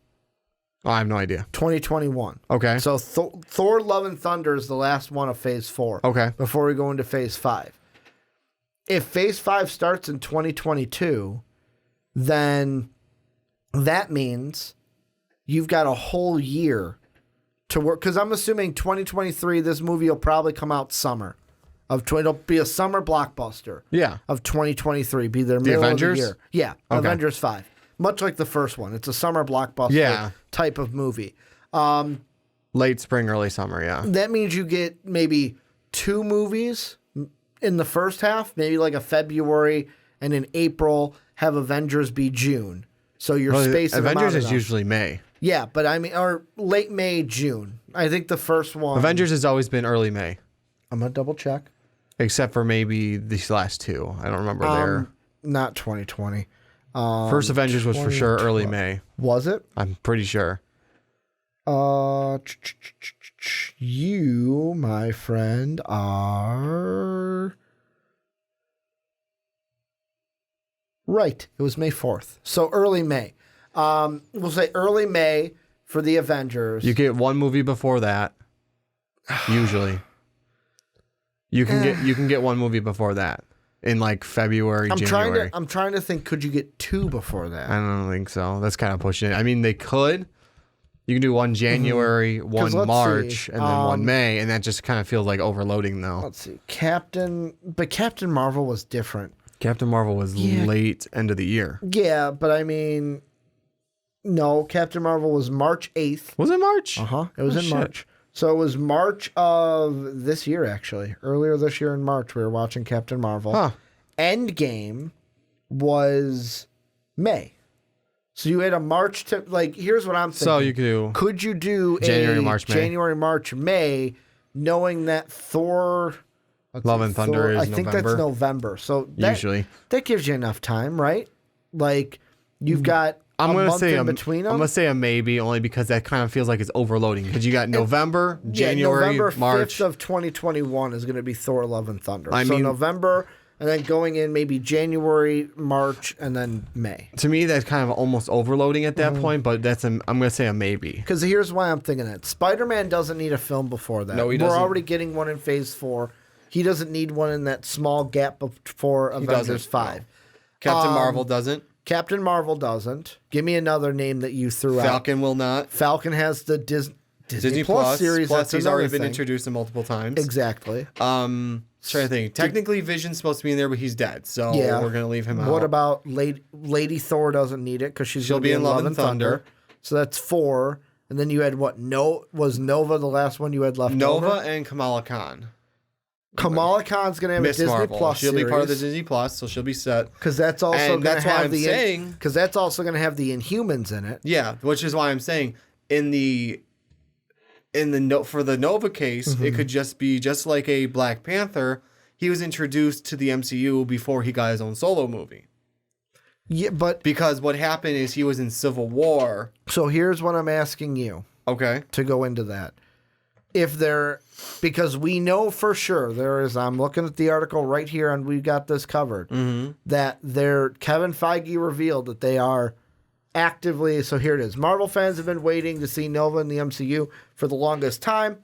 Oh, I have no idea. 2021. Okay. So Thor Love and Thunder is the last one of Phase 4. Okay. Before we go into Phase 5. If Phase 5 starts in 2022, then that means you've got a whole year to work. Because I'm assuming 2023, this movie will probably come out summer. It'll be a summer blockbuster. Yeah. Of 2023. Be their middle Avengers? of the year. Yeah. Okay. Avengers 5. Much like the first one. It's a summer blockbuster type of movie. Late spring, early summer, yeah. That means you get maybe 2 movies in the first half, maybe like a February, and in April have Avengers be June. So you're spacing them Avengers out is enough. usually May. Yeah, but I mean, or late May, June. I think the first one. Avengers has always been early May, I'm gonna double check. except for maybe these last two. I don't remember their Not 2020. first Avengers was for sure early May. Was it? I'm pretty sure. You, my friend, are right. It was May 4th. So early May. We'll say early May for the Avengers. You get one movie before that. Usually, you can get one movie before that in like February, January. I'm trying to think. Could you get 2 before that? I don't think so. That's kind of pushing it. I mean, they could. You can do one January, one let's March, see. and then one May, and that just kind of feels like overloading, though. Let's see. Captain Marvel was different. Captain Marvel was late end of the year. Yeah, but I mean, no. Captain Marvel was March 8th. Was it March? It was in shit. March. So it was March of this year, actually. Earlier this year in March, we were watching Captain Marvel. Huh. Endgame was May. So you had a March to, like, here's what I'm thinking. So you could do Could you do January, a March, May. January, March, May, knowing that Thor... Love and Thunder is I think November. that's November. So that, Usually. that gives you enough time, right? Like, you've got I'm gonna month say in between them? I'm gonna say a maybe, only because that kind of feels like it's overloading. Because you got November, January, November March 5th of 2021 is going to be Thor: Love and Thunder. I so mean- November, and then going in maybe January, March, and then May. To me, that's kind of almost overloading at that point. But I'm gonna say a maybe. Because here's why I'm thinking that Spider-Man doesn't need a film before that. No, he We're doesn't. already getting one in Phase 4. He doesn't need one in that small gap before Avengers doesn't, 5. no. Captain Marvel doesn't. Captain Marvel doesn't. Give me another name that you threw out. Falcon will not. Falcon has the Disney Plus series. Plus That's he's already another been thing. introduced multiple times. Exactly. Trying to think. Technically, Vision's supposed to be in there, but he's dead, so Yeah. we're gonna leave him out. What about Lady Thor doesn't need it because she'll be in Love and Thunder. So that's 4. And then you had what? Was Nova the last one you had left Nova over? and Kamala Khan? Kamala Khan's going to have Miss a Disney Marvel. Plus She'll series. be part of the Disney Plus, so she'll be set. Because that's also And going to that's why have I'm the saying- because that's also going to have the Inhumans in it. Yeah, which is why I'm saying for the Nova case, it could just be just like a Black Panther. He was introduced to the MCU before he got his own solo movie. Yeah, but Because what happened is he was in Civil War. so here's what I'm asking you Okay. to go into that. Because we know for sure I'm looking at the article right here and we got this covered, that Kevin Feige revealed that they are actively, so here it is. Marvel fans have been waiting to see Nova in the MCU for the longest time,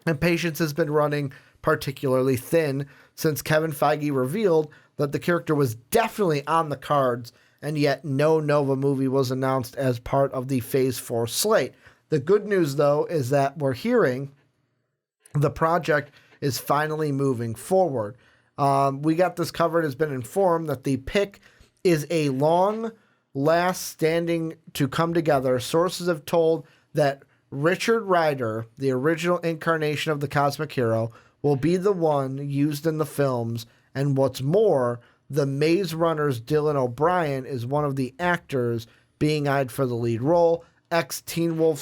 and patience has been running particularly thin since Kevin Feige revealed that the character was definitely on the cards, and yet no Nova movie was announced as part of the Phase 4 slate. The good news, though, is that we're hearing the project is finally moving forward. We got this covered, has been informed that the pick is a long last standing to come together. Sources have told that Richard Rider, the original incarnation of the cosmic hero, will be the one used in the films. And what's more, the Maze Runner's Dylan O'Brien is one of the actors being eyed for the lead role. The ex-Teen Wolf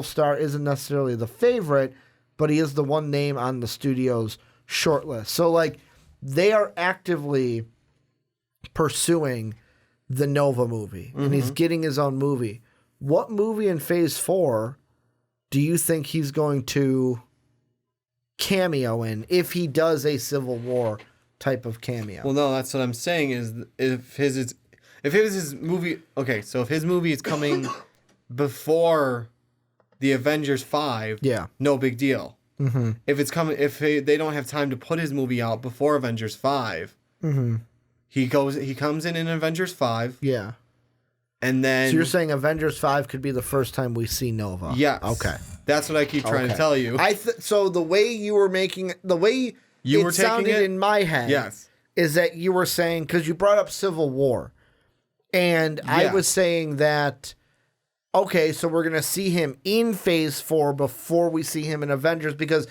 star isn't necessarily the favorite, but he is the one name on the studio's shortlist. So, like, they are actively pursuing the Nova movie, and he's getting his own movie. What movie in Phase 4 do you think he's going to cameo in if he does a Civil War type of cameo? Well, no, that's what I'm saying is if his movie, okay, so if his movie is coming before the Avengers 5, no big deal. Mm-hmm. If they don't have time to put his movie out before Avengers 5, he comes in Avengers 5. Yeah. And then... So you're saying Avengers 5 could be the first time we see Nova? Yes. Okay. That's what I keep trying to tell you. So the way you were making... The way you were it taking sounded it in my head yes. is that you were saying... Because you brought up Civil War. And I was saying that... Okay, so we're going to see him in Phase 4 before we see him in Avengers. Because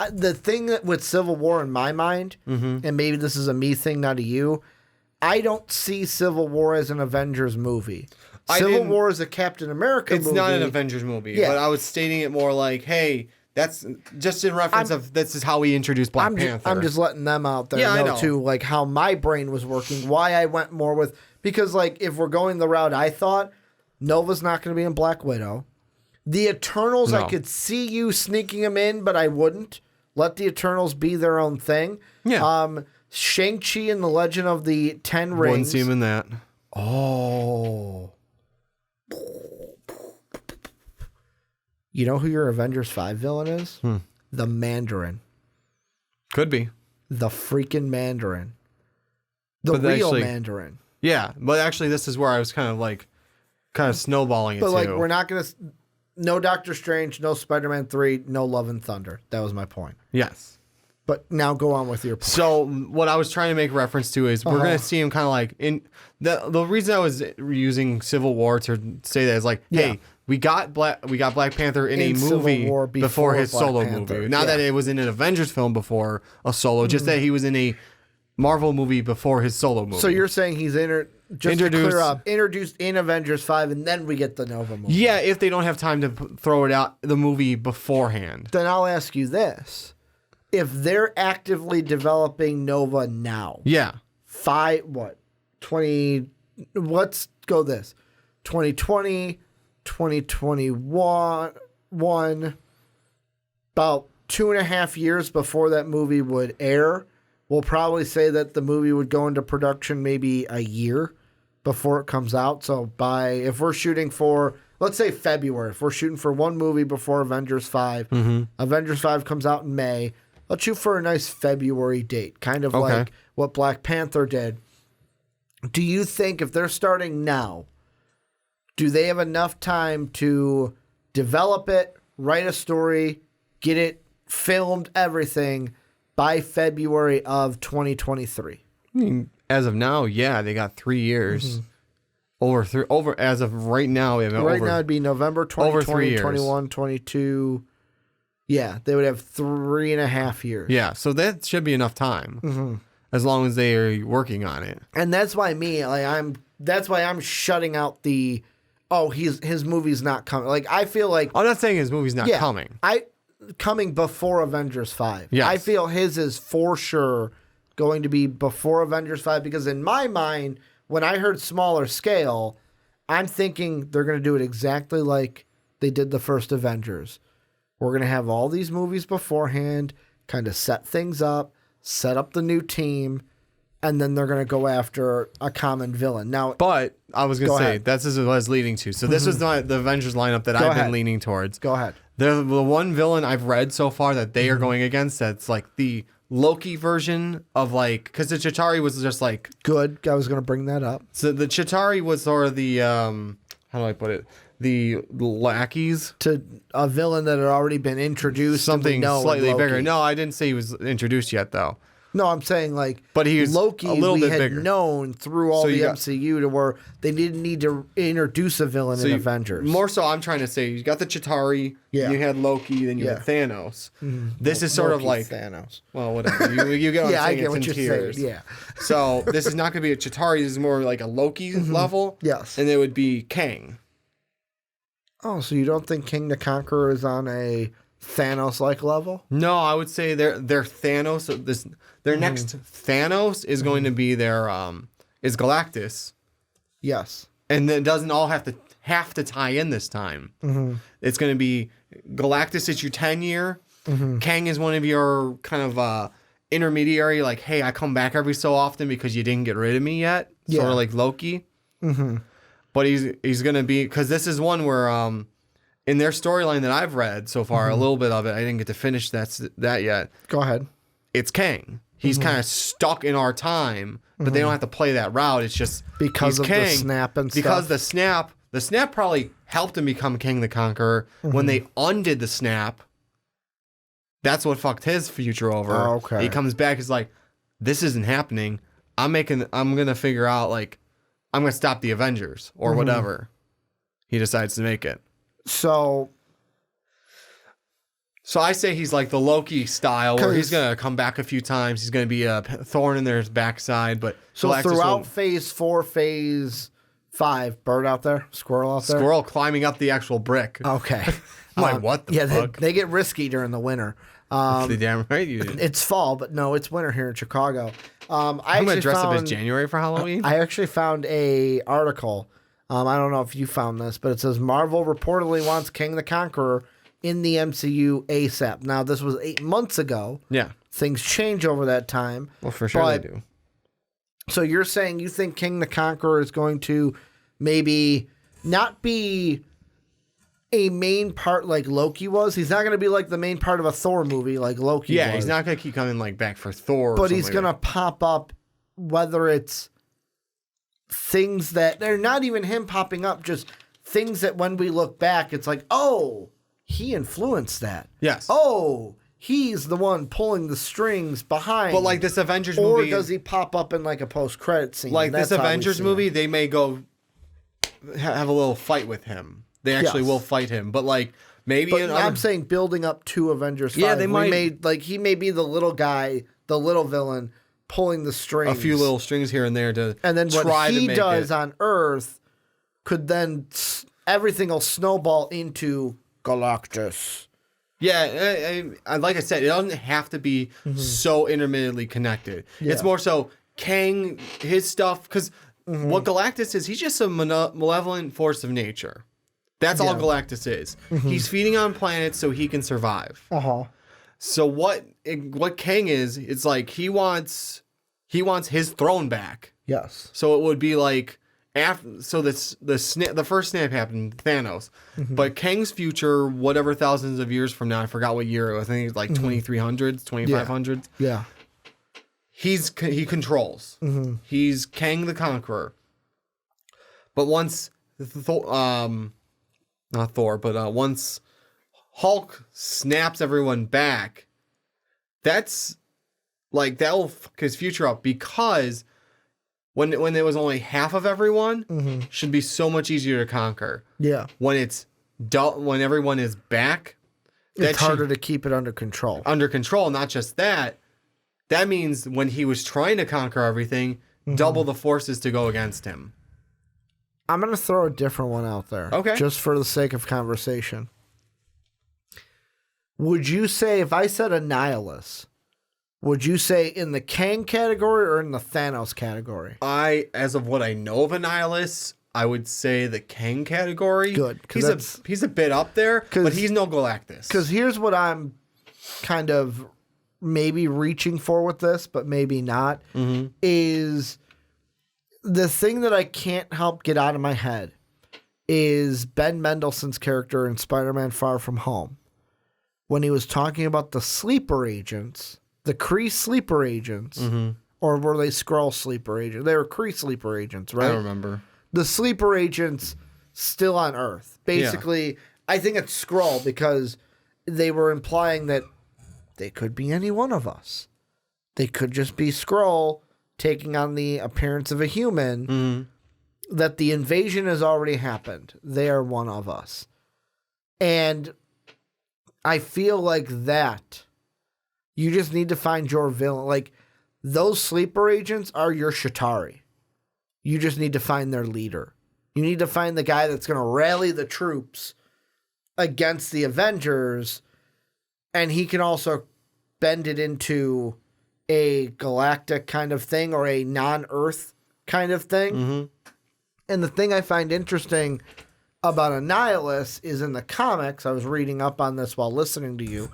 the thing that with Civil War in my mind, and maybe this is a me thing, not a you... I don't see Civil War as an Avengers movie. Civil War is a Captain America movie. It's not an Avengers movie, but I was stating it more like, hey, that's just in reference this is how we introduced Black Panther. I'm just letting them out there know too, like how my brain was working, why I went more with, because like if we're going the route I thought, Nova's not going to be in Black Widow. The Eternals, I could see you sneaking them in, but I wouldn't. Let the Eternals be their own thing. Yeah. Shang-Chi and the Legend of the Ten Rings. Wouldn't see him in that. Oh. You know who your Avengers 5 villain is? The Mandarin. Could be. The freaking Mandarin. The real Mandarin. Yeah, but actually this is where I was kind of snowballing it But like too. we're not going to... No Doctor Strange, no Spider-Man 3, no Love and Thunder. That was my point. Yes. But now go on with your point. So what I was trying to make reference to is we're going to see him kind of like in the reason I was using Civil War to say that is like, hey, we got Black Panther in a movie before his solo movie. Not that it was in an Avengers film before a solo, just that he was in a Marvel movie before his solo movie. So you're saying he's introduced in Avengers 5 and then we get the Nova movie. Yeah, if they don't have time to throw it out the movie beforehand. Then I'll ask you this. If they're actively developing Nova now. Yeah. 2019 let's go this. 2020, 2021, about 2.5 years before that movie would air, we'll probably say that the movie would go into production maybe a year before it comes out. So if we're shooting for, let's say February, if we're shooting for one movie before Avengers 5, Avengers 5 comes out in May, let's shoot for a nice February date, kind of like what Black Panther did. Do you think if they're starting now, do they have enough time to develop it, write a story, get it filmed, everything by February of 2023? I mean, as of now, yeah, they got 3 years. Over as of right now, we have right now it'd be November 2020, 3 21, 22. Yeah, they would have 3.5 years. Yeah, so that should be enough time, as long as they are working on it. And that's why that's why I'm shutting out the, his movie's not coming. Like, I feel like, I'm not saying his movie's not coming. Coming before Avengers 5. Yes. I feel his is for sure going to be before Avengers 5, because in my mind, when I heard smaller scale, I'm thinking they're going to do it exactly like they did the first Avengers. We're going to have all these movies beforehand, kind of set things up, set up the new team, and then they're going to go after a common villain. Now, but I was going to say, ahead. that's what I was leading to. So this was not the Avengers lineup that I've been leaning towards. Go ahead. The one villain I've read so far that they are going against, that's like the Loki version of, like, because the Chitauri was just like... Good. I was going to bring that up. So the Chitauri was sort of the, how do I put it? The lackeys. To a villain that had already been introduced. Something slightly bigger. No, I didn't say he was introduced yet, though. No, I'm saying, like, but he was Loki, a little we bit had bigger. known through all the MCU to where they didn't need to introduce a villain in Avengers. More so, I'm trying to say, you got the Chitauri, you had Loki, then you had Thanos. This is sort of like... Thanos. Well, whatever. You get what I'm saying. I get what you're saying, yeah. So this is not going to be a Chitauri. This is more like a Loki level. Yes. And it would be Kang. Oh, so you don't think King the Conqueror is on a Thanos-like level? No, I would say their Thanos. Their next Thanos is going to be their is Galactus. Yes. And it doesn't all have to tie in this time. It's going to be Galactus is your 10-year. Kang is one of your kind of intermediary, like, hey, I come back every so often because you didn't get rid of me yet. Sort of like Loki. But he's going to be, because this is one where in their storyline that I've read so far, a little bit of it, I didn't get to finish that yet. Go ahead. It's Kang. He's kind of stuck in our time, but they don't have to play that route. It's just because of Kang, the snap and stuff. because the snap probably helped him become King the Conqueror. When they undid the snap, that's what fucked his future over. Oh, okay. He comes back, he's like, this isn't happening. I'm gonna figure out, like, I'm gonna stop the Avengers or whatever. He decides to make it. So I say he's like the Loki style, where he's going to come back a few times. He's going to be a thorn in their backside. But so throughout Phase 4, Phase 5, bird out there? Squirrel out there? Squirrel climbing up the actual brick. Okay. I'm like, what the fuck? They get risky during the winter. The damn right you did. It's fall, but no, it's winter here in Chicago. I'm going to dress up as January for Halloween. I actually found a article. I don't know if you found this, but it says Marvel reportedly wants King the Conqueror in the MCU ASAP. Now, this was 8 months ago. Yeah. Things change over that time. Well, for sure they do. So you're saying you think King the Conqueror is going to maybe not be a main part like Loki was? He's not going to be like the main part of a Thor movie like Loki was. Yeah, he's not going to keep coming like back for Thor. But he's going to pop up, whether it's things that they're not even him popping up, just things that when we look back, it's like, oh, he influenced that. Yes. Oh, he's the one pulling the strings behind. But like this Avengers movie, or does he pop up in like a post-credit scene? Like this Avengers movie, they may go have a little fight with him. They actually will fight him. But like maybe I'm saying building up to Avengers 5. Yeah, they might. He may be the little guy, the little villain pulling the strings. A few little strings here and there to and then try what he to make does on Earth could then everything will snowball into Galactus. Yeah, like I said, it doesn't have to be so intermittently connected. Yeah. It's more so Kang, his stuff, because what Galactus is, he's just a malevolent force of nature. That's all Galactus is. He's feeding on planets so he can survive. So what Kang is, it's like he wants his throne back. Yes. So it would be like the first snap happened, Thanos. But Kang's future, whatever thousands of years from now, I forgot what year it was. I think it's like 2300s, 2500s. Yeah. He controls. He's Kang the Conqueror. But once not Thor, but once Hulk snaps everyone back, that's like that'll fuck his future up, because when it was only half of everyone, should be so much easier to conquer. Yeah. When when everyone is back, it's harder to keep it under control. Under control, not just that. That means when he was trying to conquer everything, double the forces to go against him. I'm going to throw a different one out there. Okay. Just for the sake of conversation. Would you say, if I said Annihilus, would you say in the Kang category or in the Thanos category? As of what I know of Annihilus, I would say the Kang category. Good. He's a bit up there, but he's no Galactus. Because here's what I'm kind of maybe reaching for with this, but maybe not, is the thing that I can't help get out of my head is Ben Mendelsohn's character in Spider-Man Far From Home. When he was talking about the sleeper agents, the Kree sleeper agents, or were they Skrull sleeper agents? They were Kree sleeper agents, right? I don't remember. The sleeper agents still on Earth. Basically, I think it's Skrull because they were implying that they could be any one of us. They could just be Skrull taking on the appearance of a human, that the invasion has already happened. They are one of us. And I feel like that you just need to find your villain. Like, those sleeper agents are your Shatari. You just need to find their leader. You need to find the guy that's going to rally the troops against the Avengers, and he can also bend it into a galactic kind of thing or a non-Earth kind of thing. And the thing I find interesting about Annihilus is in the comics, I was reading up on this while listening to you,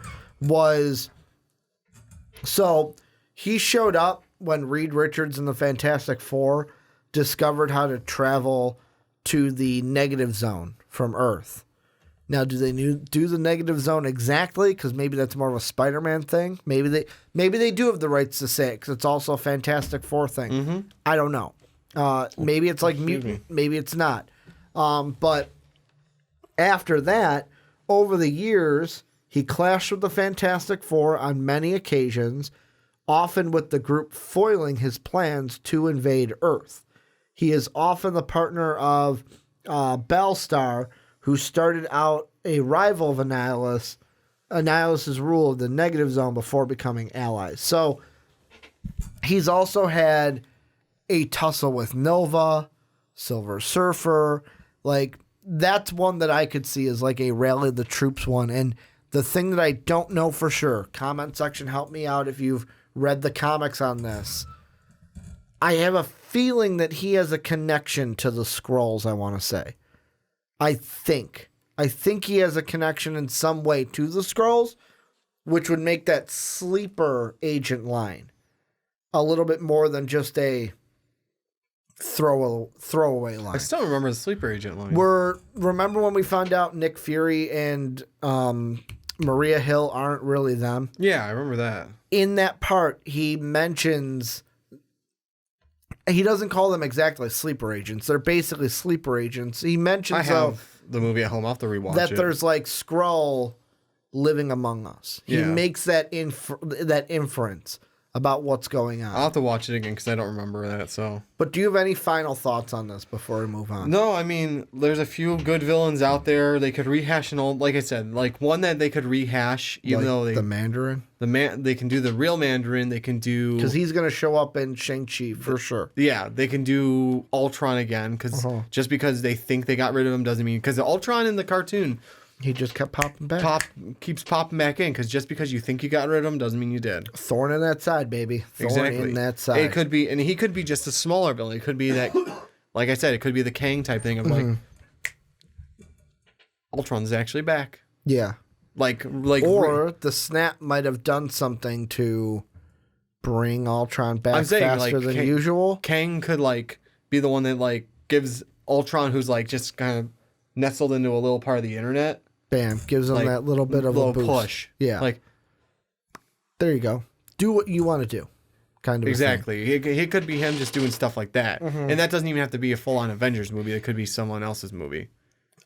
so he showed up when Reed Richards and the Fantastic Four discovered how to travel to the negative zone from Earth. Now, do they do the negative zone exactly? Because maybe that's more of a Spider-Man thing. Maybe they do have the rights to say it because it's also a Fantastic Four thing. I don't know. Maybe it's like mutant. Maybe it's not. But after that, over the years, he clashed with the Fantastic Four on many occasions, often with the group foiling his plans to invade Earth. He is often the partner of Bellstar, who started out a rival of Annihilus's rule of the negative zone before becoming allies. So he's also had a tussle with Nova, Silver Surfer. Like, that's one that I could see as like a rally the troops one. And the thing that I don't know for sure, comment section, help me out if you've read the comics on this. I have a feeling that he has a connection to the Skrulls, I want to say. I think he has a connection in some way to the Skrulls, which would make that sleeper agent line a little bit more than just a throwaway line. I still remember the sleeper agent line. Remember when we found out Nick Fury and Maria Hill aren't really them? Yeah, I remember that. In that part, he mentions... He doesn't call them exactly sleeper agents. They're basically sleeper agents. He mentions... I have the movie at home. I'll have to rewatch that it. There's like Skrull living among us. He makes that inference about what's going on. I'll have to watch it again because I don't remember that. So, but do you have any final thoughts on this before we move on? No, I mean, there's a few good villains out there. They could rehash an old, like I said, like one that they could rehash, even like though the Mandarin. They can do the real Mandarin. They can do because he's gonna show up in Shang-Chi for sure. Yeah, they can do Ultron again because just because they think they got rid of him doesn't mean because Ultron in the cartoon. He just kept popping back. Keeps popping back in because just because you think you got rid of him doesn't mean you did. Thorn in that side, baby. Thorn in that side. It could be, and he could be just a smaller villain. It could be that like I said, it could be the Kang type thing of like Ultron's actually back. Yeah. Or the snap might have done something to bring Ultron back faster than usual. Kang could like be the one that like gives Ultron, who's like just kind of nestled into a little part of the internet. Bam, gives him that little bit of a boost. Push. Yeah. Like, there you go. Do what you want to do. Kind of exactly. He could be him just doing stuff like that. And that doesn't even have to be a full-on Avengers movie. It could be someone else's movie.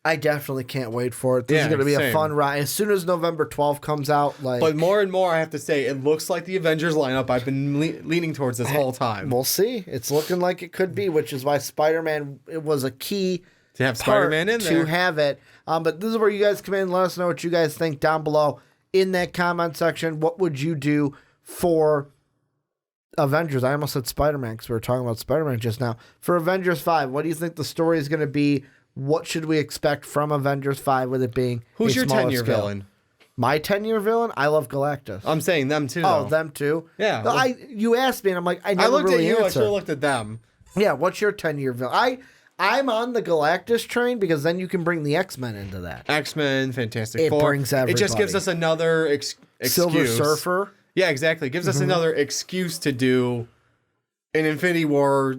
I definitely can't wait for it. This is going to be a fun ride. As soon as November 12th comes out, But more and more, I have to say, it looks like the Avengers lineup I've been leaning towards this whole time. We'll see. It's looking like it could be, which is why Spider-Man, it was a key to have Spider-Man in there. To have it. But this is where you guys come in. Let us know what you guys think down below in that comment section. What would you do for Avengers? I almost said Spider-Man because we were talking about Spider-Man just now. For Avengers 5, what do you think the story is going to be? What should we expect from Avengers 5 with it being Who's your 10-year scale? villain? My 10-year villain? I love Galactus. I'm saying them too. Oh, them too? Yeah. No, you asked me, and I'm like, I never looked really at you. answered. I should have looked at them. Yeah, what's your 10-year villain? I'm on the Galactus train because then you can bring the X-Men into that. X-Men, Fantastic Four. Brings everybody. It just gives us another excuse. Silver Surfer. Yeah, exactly. It gives us another excuse to do an Infinity War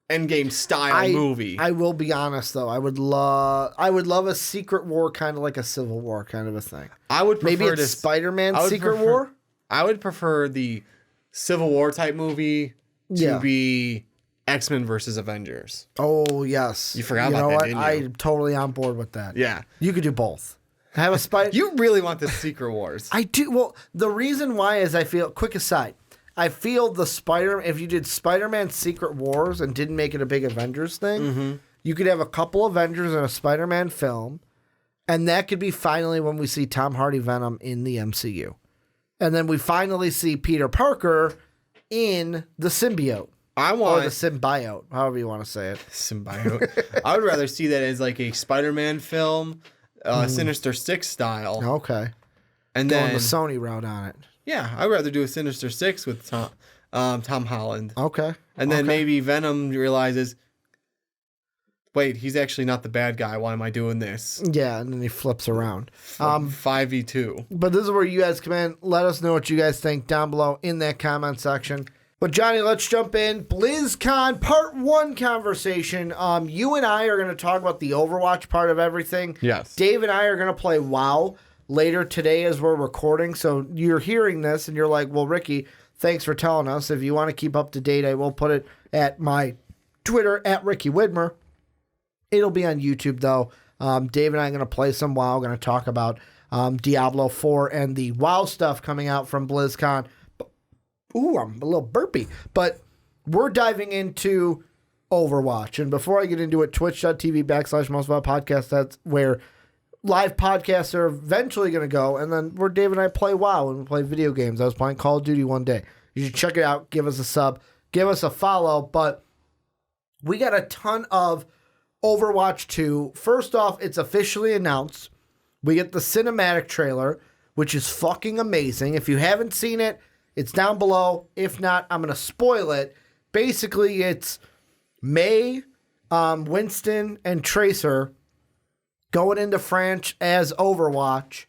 Endgame style movie. I will be honest though. I would love a Secret War, kind of like a Civil War kind of a thing. I would prefer maybe it's Spider-Man Secret War. I would prefer the Civil War type movie to be X-Men versus Avengers. Oh yes, you forgot about that, didn't you? I'm totally on board with that. Yeah, you could do both. Have a Spider. You really want the Secret Wars? I do. Well, the reason why is I feel. Quick aside. I feel if you did Spider-Man Secret Wars and didn't make it a big Avengers thing, you could have a couple Avengers and a Spider-Man film, and that could be finally when we see Tom Hardy Venom in the MCU. And then we finally see Peter Parker in the symbiote. Or the symbiote, however you want to say it. Symbiote. I would rather see that as like a Spider-Man film, Sinister Six style. Okay. And going then the Sony route on it. Yeah, I'd rather do a Sinister Six with Tom Holland. Okay. And then maybe Venom realizes, wait, he's actually not the bad guy. Why am I doing this? Yeah, and then he flips around. 5v2. But this is where you guys come in. Let us know what you guys think down below in that comment section. But Johnny, let's jump in. BlizzCon Part 1 conversation. You and I are going to talk about the Overwatch part of everything. Yes. Dave and I are going to play WoW later today as we're recording. So you're hearing this and you're like, well, Ricky, thanks for telling us. If you want to keep up to date, I will put it at my Twitter, at Ricky Widmer. It'll be on YouTube, though. Dave and I are going to play some WoW. We're going to talk about Diablo 4 and the WoW stuff coming out from BlizzCon. Ooh, I'm a little burpy. But we're diving into Overwatch. And before I get into it, twitch.tv/mostofpodcast, that's where live podcasts are eventually going to go, and then where Dave and I play WoW and we play video games. I was playing Call of Duty one day. You should check it out. Give us a sub. Give us a follow. But we got a ton of Overwatch 2. First off, it's officially announced. We get the cinematic trailer, which is fucking amazing. If you haven't seen it, it's down below. If not, I'm going to spoil it. Basically, it's Mei, Winston, and Tracer going into France as Overwatch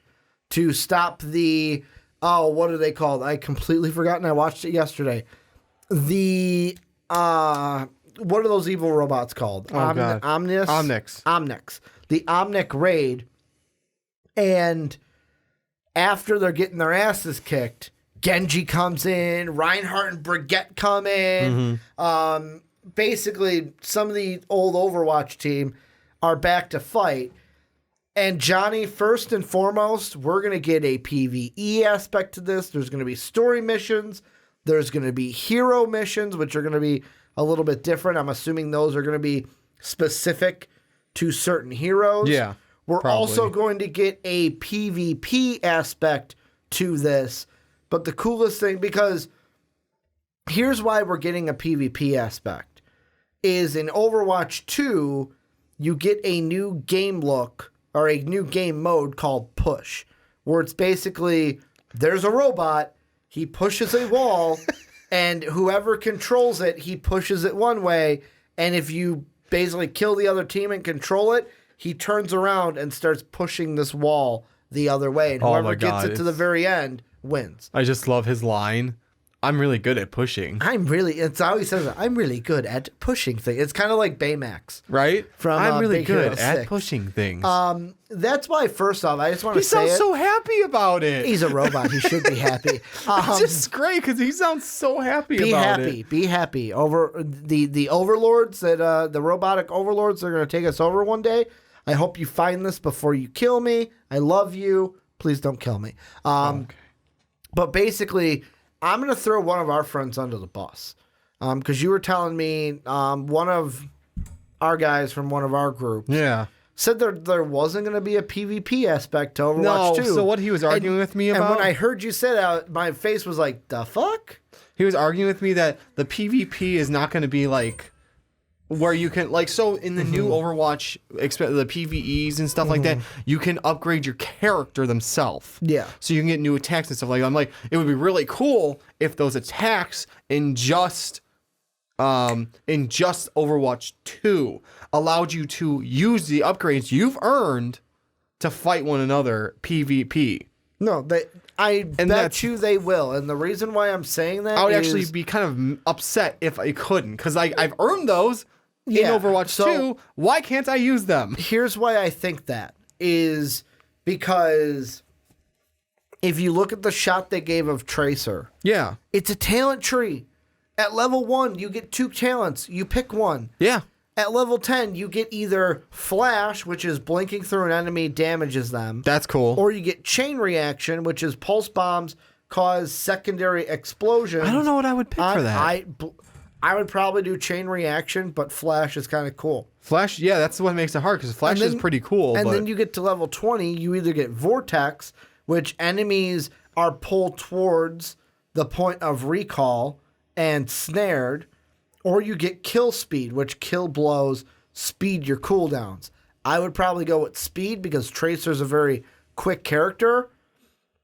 to stop the, what are they called? I completely forgotten. I watched it yesterday. The, what are those evil robots called? God. Omnics. The Omnic raid. And after they're getting their asses kicked, Genji comes in, Reinhardt and Brigitte come in. Basically, some of the old Overwatch team are back to fight. And Johnny, first and foremost, we're going to get a PvE aspect to this. There's going to be story missions. There's going to be hero missions, which are going to be a little bit different. I'm assuming those are going to be specific to certain heroes. Yeah, we're also going to get a PvP aspect to this. But the coolest thing, because here's why we're getting a PvP aspect, is in Overwatch 2, you get a new game look or a new game mode called Push, where it's basically there's a robot, he pushes a wall, and whoever controls it, he pushes it one way, and if you basically kill the other team and control it, he turns around and starts pushing this wall the other way. And whoever gets it to the very end wins. I just love his line. I'm really good at pushing. It's how he says it. I'm really good at pushing things. It's kind of like Baymax. Right? I'm really Big Hero good at 6. pushing things. That's why, first off, I just want to say He sounds so happy about it. He's a robot. He should be happy. It's just great because he sounds so happy about it. Be happy. Over the overlords, that the robotic overlords, they're going to take us over one day. I hope you find this before you kill me. I love you. Please don't kill me. Okay. But basically, I'm going to throw one of our friends under the bus. Because you were telling me one of our guys from one of our groups said there wasn't going to be a PvP aspect to Overwatch 2. So what he was arguing with me about? And when I heard you say that, my face was like, the fuck? He was arguing with me that the PvP is not going to be like where you can, like, so in the new Overwatch, the PvEs and stuff like that, you can upgrade your character themselves. Yeah. So you can get new attacks and stuff like that. I'm like, it would be really cool if those attacks in just Overwatch 2 allowed you to use the upgrades you've earned to fight one another PvP. No, I bet you they will. And the reason why I'm saying that I would actually be kind of upset if I couldn't, because I've earned those in Overwatch 2. Why can't I use them? Here's why I think that is because if you look at the shot they gave of Tracer, it's a talent tree. At level 1, you get 2 talents. You pick one. Yeah. At level 10, you get either Flash, which is blinking through an enemy damages them. That's cool. Or you get Chain Reaction, which is pulse bombs cause secondary explosions. I don't know what I would pick for that. I would probably do Chain Reaction, but Flash is kind of cool. Flash, yeah, that's what makes it hard, because Flash is pretty cool. And then you get to level 20, you either get Vortex, which enemies are pulled towards the point of recall and snared, or you get Kill Speed, which kill blows speed your cooldowns. I would probably go with Speed because Tracer's a very quick character,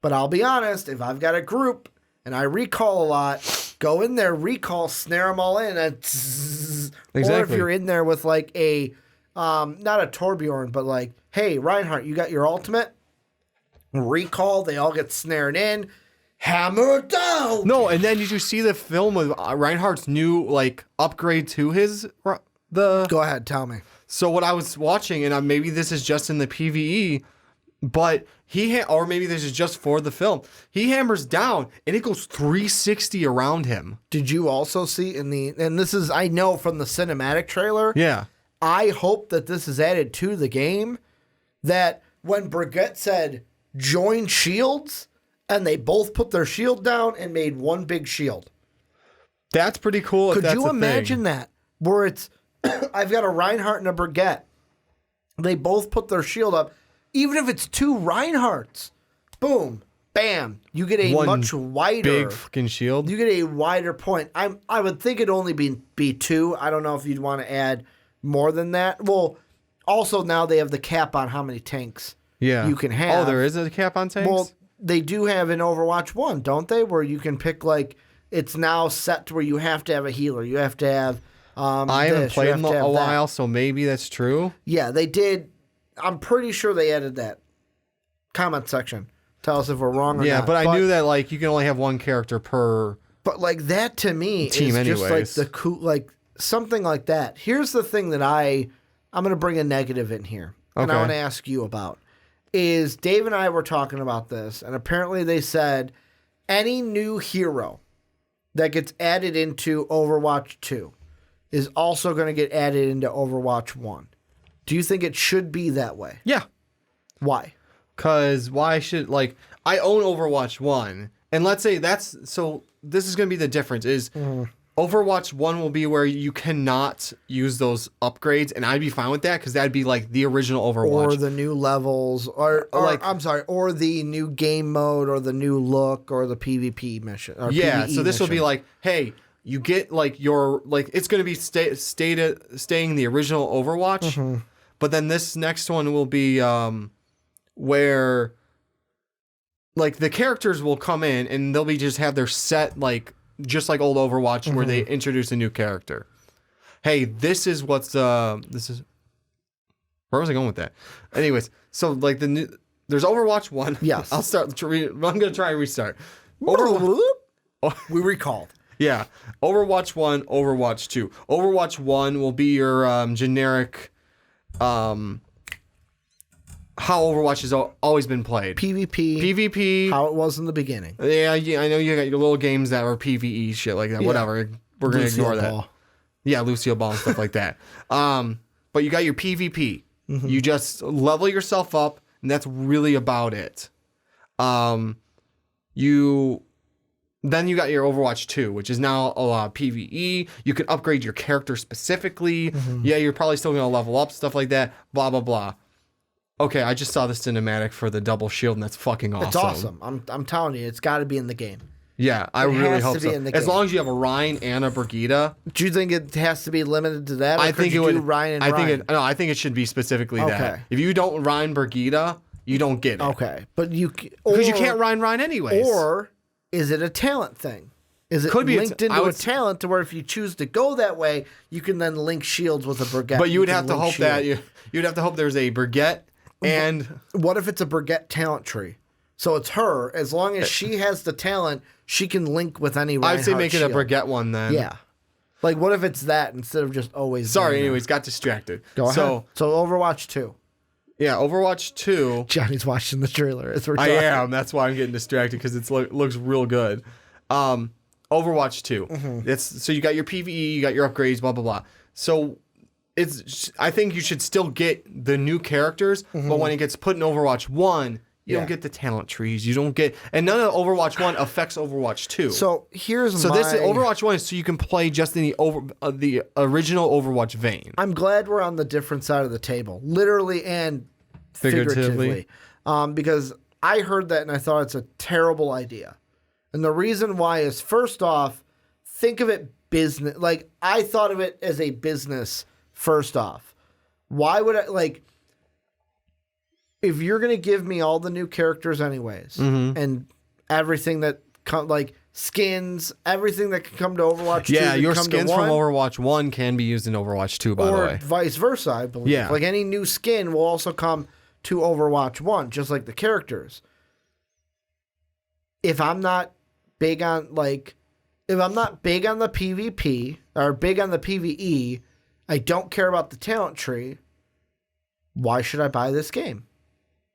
but I'll be honest, if I've got a group and I recall a lot, go in there, recall, snare them all in. Or if you're in there with like a, not a Torbjorn, but like, hey, Reinhardt, you got your ultimate? Recall, they all get snared in. Hammer down! No, and then did you see the film with Reinhardt's new like upgrade to his Go ahead, tell me. So what I was watching, and maybe this is just in the PvE, but or maybe this is just for the film. He hammers down, and it goes 360 around him. Did you also see and this is, I know from the cinematic trailer. Yeah. I hope that this is added to the game, that when Brigitte said, join shields, and they both put their shield down and made one big shield. That's pretty cool. Could you imagine that? Where it's, I've got a Reinhardt and a Brigitte. They both put their shield up. Even if it's 2 Reinhardts, boom, bam, you get a much wider, big fucking shield. You get a wider point. I would think it'd only be 2. I don't know if you'd want to add more than that. Well, also now they have the cap on how many tanks you can have. Oh, there is a cap on tanks? Well, they do have in Overwatch 1, don't they? Where you can pick, like, it's now set to where you have to have a healer. You have to have I haven't played in a while, so maybe that's true. Yeah, they did. I'm pretty sure they added that. Comment section. Tell us if we're wrong or not. Yeah, but I knew that like you can only have one character per. But like that to me team is just anyways. like the cool, like something like that. Here's the thing that I'm going to bring a negative in here, and I want to ask you about. Is Dave and I were talking about this, and apparently they said any new hero that gets added into Overwatch 2 is also going to get added into Overwatch 1. Do you think it should be that way? Yeah. Why? Because why should, like, I own Overwatch 1, and let's say this is going to be the difference, is Overwatch 1 will be where you cannot use those upgrades, and I'd be fine with that, because that'd be, like, the original Overwatch. Or the new levels, or the new game mode, or the new look, or the PvP mission. Or yeah, PvE so this will be missions. like, hey, you get, like, it's going to be staying the original Overwatch, but then this next one will be where, like, the characters will come in, and they'll be just have their set, like, just like old Overwatch, where they introduce a new character. hey, this is what's this is. Where was I going with that? Anyways, so like there's Overwatch 1. Yes. I'll start. I'm gonna try and restart. We recalled. Yeah, Overwatch 1, Overwatch 2. Overwatch 1 will be your generic, how Overwatch has always been played. PvP. How it was in the beginning. Yeah, I know you got your little games that were PvE shit like that. Yeah. Whatever. We're gonna ignore that. Yeah, Lucio Ball and stuff like that. But you got your PvP. Mm-hmm. You just level yourself up, and that's really about it. Then you got your Overwatch 2, which is now a PvE. You can upgrade your character specifically. Mm-hmm. Yeah, you're probably still going to level up, stuff like that. Blah, blah, blah. Okay, I just saw the cinematic for the double shield, and that's fucking awesome. It's awesome. I'm telling you, it's got to be in the game. Yeah, I really hope so. As long as you have a Ryan and a Brigitte. Do you think it has to be limited to that? Or I think it would. Ryan and Ryan? I think it should be specifically that. If you don't Ryan Brigitte, you don't get it. Okay, but because you can't Ryan anyways. Or is it a talent thing? Is it linked into a talent to where if you choose to go that way, you can then link shields with a Brigitte? But you would have to hope that you'd have to hope there's a Brigitte and. What if it's a Brigitte talent tree? So it's her. As long as she has the talent, she can link with any Reinhardt I'd say make it shield. a Brigitte one then. Yeah. Like, what if it's that instead of just always... Sorry, anyways, got distracted. Go ahead. So Overwatch 2. Yeah, Overwatch 2. Johnny's watching the trailer as we're talking. I am. That's why I'm getting distracted, because it looks real good. Overwatch 2. Mm-hmm. So you got your PvE, you got your upgrades, blah, blah, blah. So I think you should still get the new characters, mm-hmm. but when it gets put in Overwatch 1... You don't get the talent trees. You don't get... And none of Overwatch 1 affects Overwatch 2. So this Overwatch 1 is so you can play just in the original Overwatch vein. I'm glad we're on the different side of the table. Literally and figuratively. Because I heard that and I thought it's a terrible idea. And the reason why is, first off, think of it business... Like, I thought of it as a business, first off. Why would I... Like... If you're going to give me all the new characters anyways, mm-hmm. and everything that like skins, everything that can come to Overwatch 2. Yeah, your skins from Overwatch 1 can be used in Overwatch 2, by the way. Or vice versa, I believe. Yeah. Like any new skin will also come to Overwatch 1, just like the characters. If I'm not big on the PvP or big on the PvE, I don't care about the talent tree, why should I buy this game?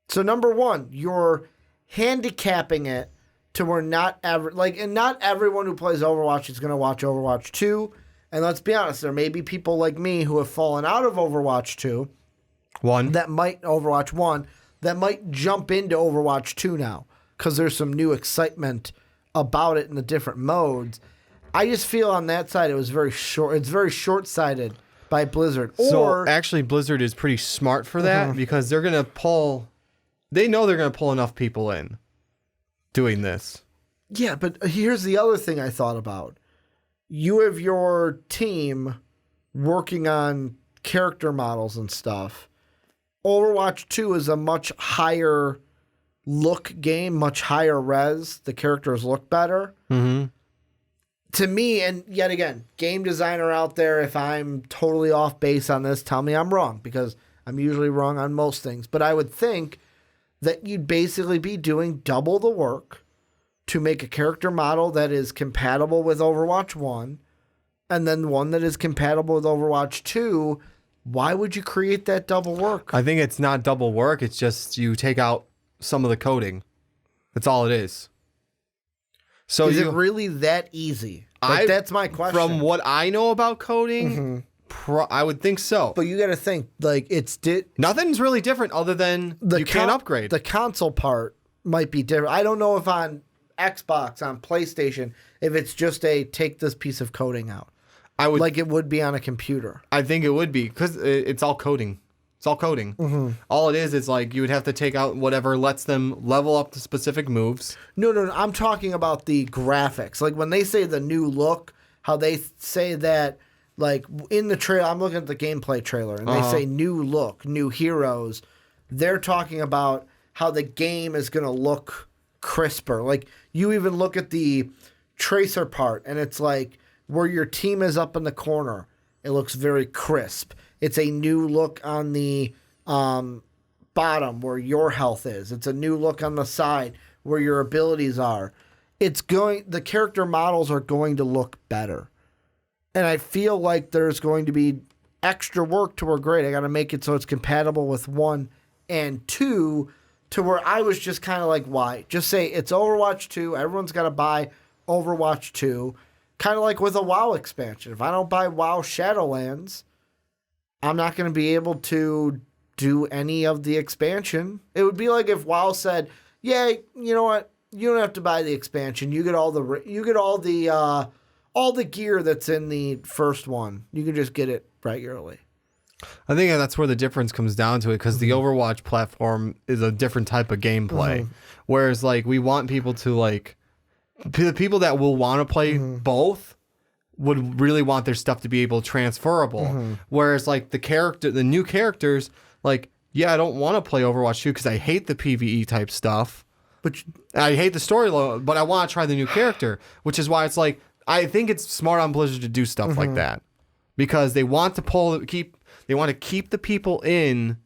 So number one, you're handicapping it to where not everyone who plays Overwatch is going to watch Overwatch 2. And let's be honest, there may be people like me who have fallen out of Overwatch 2. Overwatch 1 that might jump into Overwatch 2 now because there's some new excitement about it in the different modes. I just feel on that side it was very short. It's very short-sighted by Blizzard. So actually, Blizzard is pretty smart for that, mm-hmm. because they're going to pull... They know they're going to pull enough people in doing this. Yeah, but here's the other thing I thought about. You have your team working on character models and stuff. Overwatch 2 is a much higher look game, much higher res. The characters look better. Mm-hmm. To me, and yet again, game designer out there, if I'm totally off base on this, tell me I'm wrong, because I'm usually wrong on most things. But I would think that you'd basically be doing double the work to make a character model that is compatible with Overwatch 1 and then one that is compatible with Overwatch 2. Why would you create that double work? I think it's not double work. It's just you take out some of the coding. That's all it is. So is it really that easy? That's my question. From what I know about coding... Mm-hmm. I would think so. But you got to think, like, nothing's really different other than you can't upgrade. The console part might be different. I don't know if on Xbox, on PlayStation, if it's just take this piece of coding out. Like it would be on a computer. I think it would be, because it's all coding. It's all coding. Mm-hmm. All it is like you would have to take out whatever lets them level up the specific moves. No. I'm talking about the graphics. Like when they say the new look, how they say that... Like, in the trailer, I'm looking at the gameplay trailer, and they say new look, new heroes. They're talking about how the game is going to look crisper. Like, you even look at the tracer part, and it's like where your team is up in the corner. It looks very crisp. It's a new look on the bottom where your health is. It's a new look on the side where your abilities are. The character models are going to look better. And I feel like there's going to be extra work to where great. I got to make it so it's compatible with 1 and 2 to where I was just kind of like, why? Just say it's Overwatch 2. Everyone's got to buy Overwatch 2. Kind of like with a WoW expansion. If I don't buy WoW Shadowlands, I'm not going to be able to do any of the expansion. It would be like if WoW said, "Yeah, you know what? You don't have to buy the expansion. You get all the gear that's in the first one. You can just get it regularly." I think that's where the difference comes down to it, because the Overwatch platform is a different type of gameplay. Whereas like we want people to like the people that will want to play both would really want their stuff to be able to transferable. Whereas like the new characters, like, yeah, I don't want to play Overwatch 2 because I hate the PvE type stuff. But I hate the story, but I want to try the new character, which is why it's like, I think it's smart on Blizzard to do stuff like that, because they want to keep the people in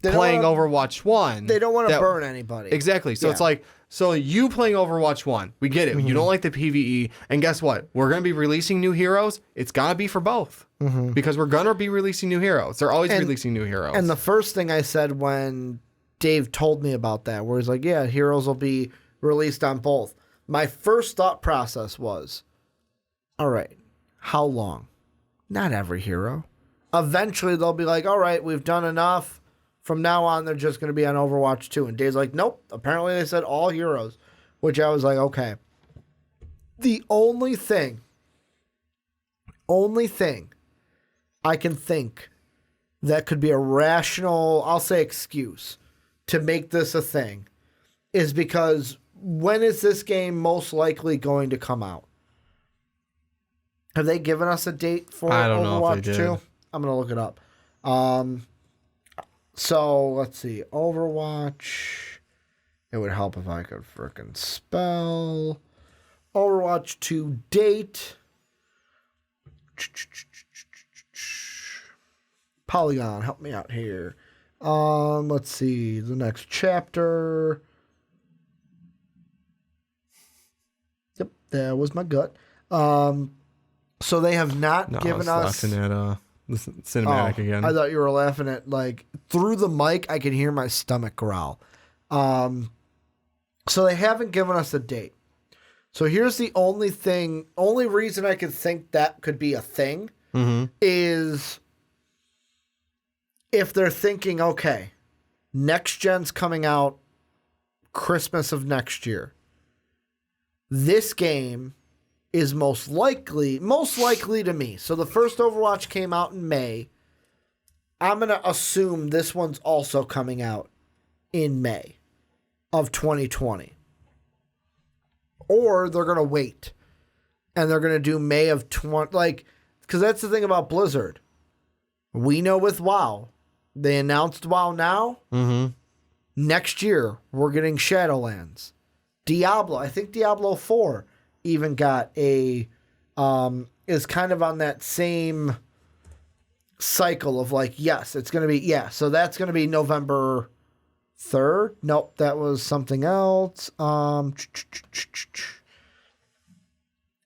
playing Overwatch 1. They don't want to burn anybody. Exactly. So it's like, so you playing Overwatch 1, we get it. You don't like the PvE, and guess what? We're going to be releasing new heroes. It's got to be for both, because we're going to be releasing new heroes. They're always releasing new heroes. And the first thing I said when Dave told me about that, where he's like, yeah, heroes will be released on both. My first thought process was, all right, how long? Not every hero. Eventually they'll be like, all right, we've done enough. From now on, they're just going to be on Overwatch 2. And Dave's like, nope. Apparently they said all heroes, which I was like, okay. The only thing I can think that could be a rational, I'll say excuse, to make this a thing is because when is this game most likely going to come out? Have they given us a date for I don't know if they 2? did. I'm going to look it up. So let's see. Overwatch. It would help if I could frickin' spell Overwatch 2 date. Polygon, help me out here. Let's see. The next chapter. Yep, that was my gut. So they have not given us. Laughing at the cinematic again. I thought you were laughing at, like, through the mic, I could hear my stomach growl. So they haven't given us a date. So here's the only reason I could think that could be a thing is if they're thinking, okay, next gen's coming out Christmas of next year. This game is most likely to me. So the first Overwatch came out in May. I'm going to assume this one's also coming out in May of 2020. Or they're going to wait. And they're going to do May of 20... Like, because that's the thing about Blizzard. We know with WoW, they announced WoW now. Next year, we're getting Shadowlands. Diablo, I think Diablo 4... even got is kind of on that same cycle of like, yes, it's going to be, so that's going to be November 3rd. Nope, that was something else.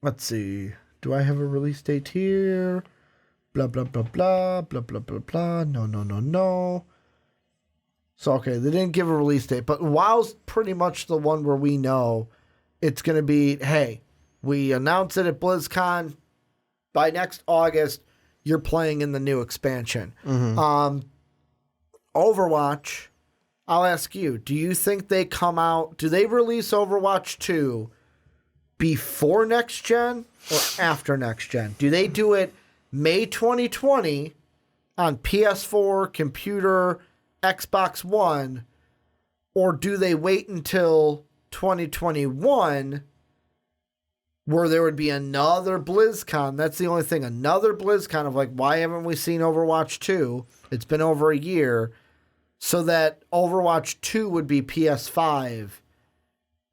Let's see. Do I have a release date here? Blah, blah, blah, blah, blah, blah, blah, blah. No. So, okay, they didn't give a release date, but WoW's pretty much the one where we know it's going to be, hey, we announce it at BlizzCon. By next August, you're playing in the new expansion. Overwatch, I'll ask you, do you think they come out, do they release Overwatch 2 before next gen or after next gen? Do they do it May 2020 on PS4, computer, Xbox One, or do they wait until 2021 where there would be another BlizzCon? That's the only thing. Another BlizzCon of like, why haven't we seen Overwatch 2? It's been over a year. So that Overwatch 2 would be PS5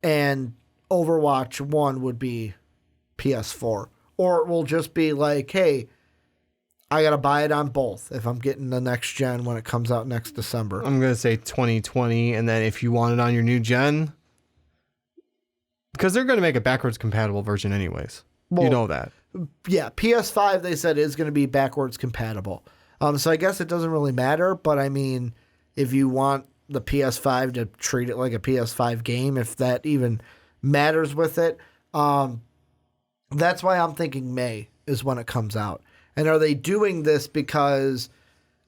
and Overwatch 1 would be PS4. Or it will just be like, hey, I got to buy it on both if I'm getting the next gen when it comes out next December. I'm going to say 2020. And then if you want it on your new gen, because they're going to make a backwards compatible version anyways. Well, you know that. Yeah, PS5 they said is going to be backwards compatible. So I guess it doesn't really matter, but I mean, if you want the PS5 to treat it like a PS5 game, if that even matters with it, that's why I'm thinking May is when it comes out. And are they doing this because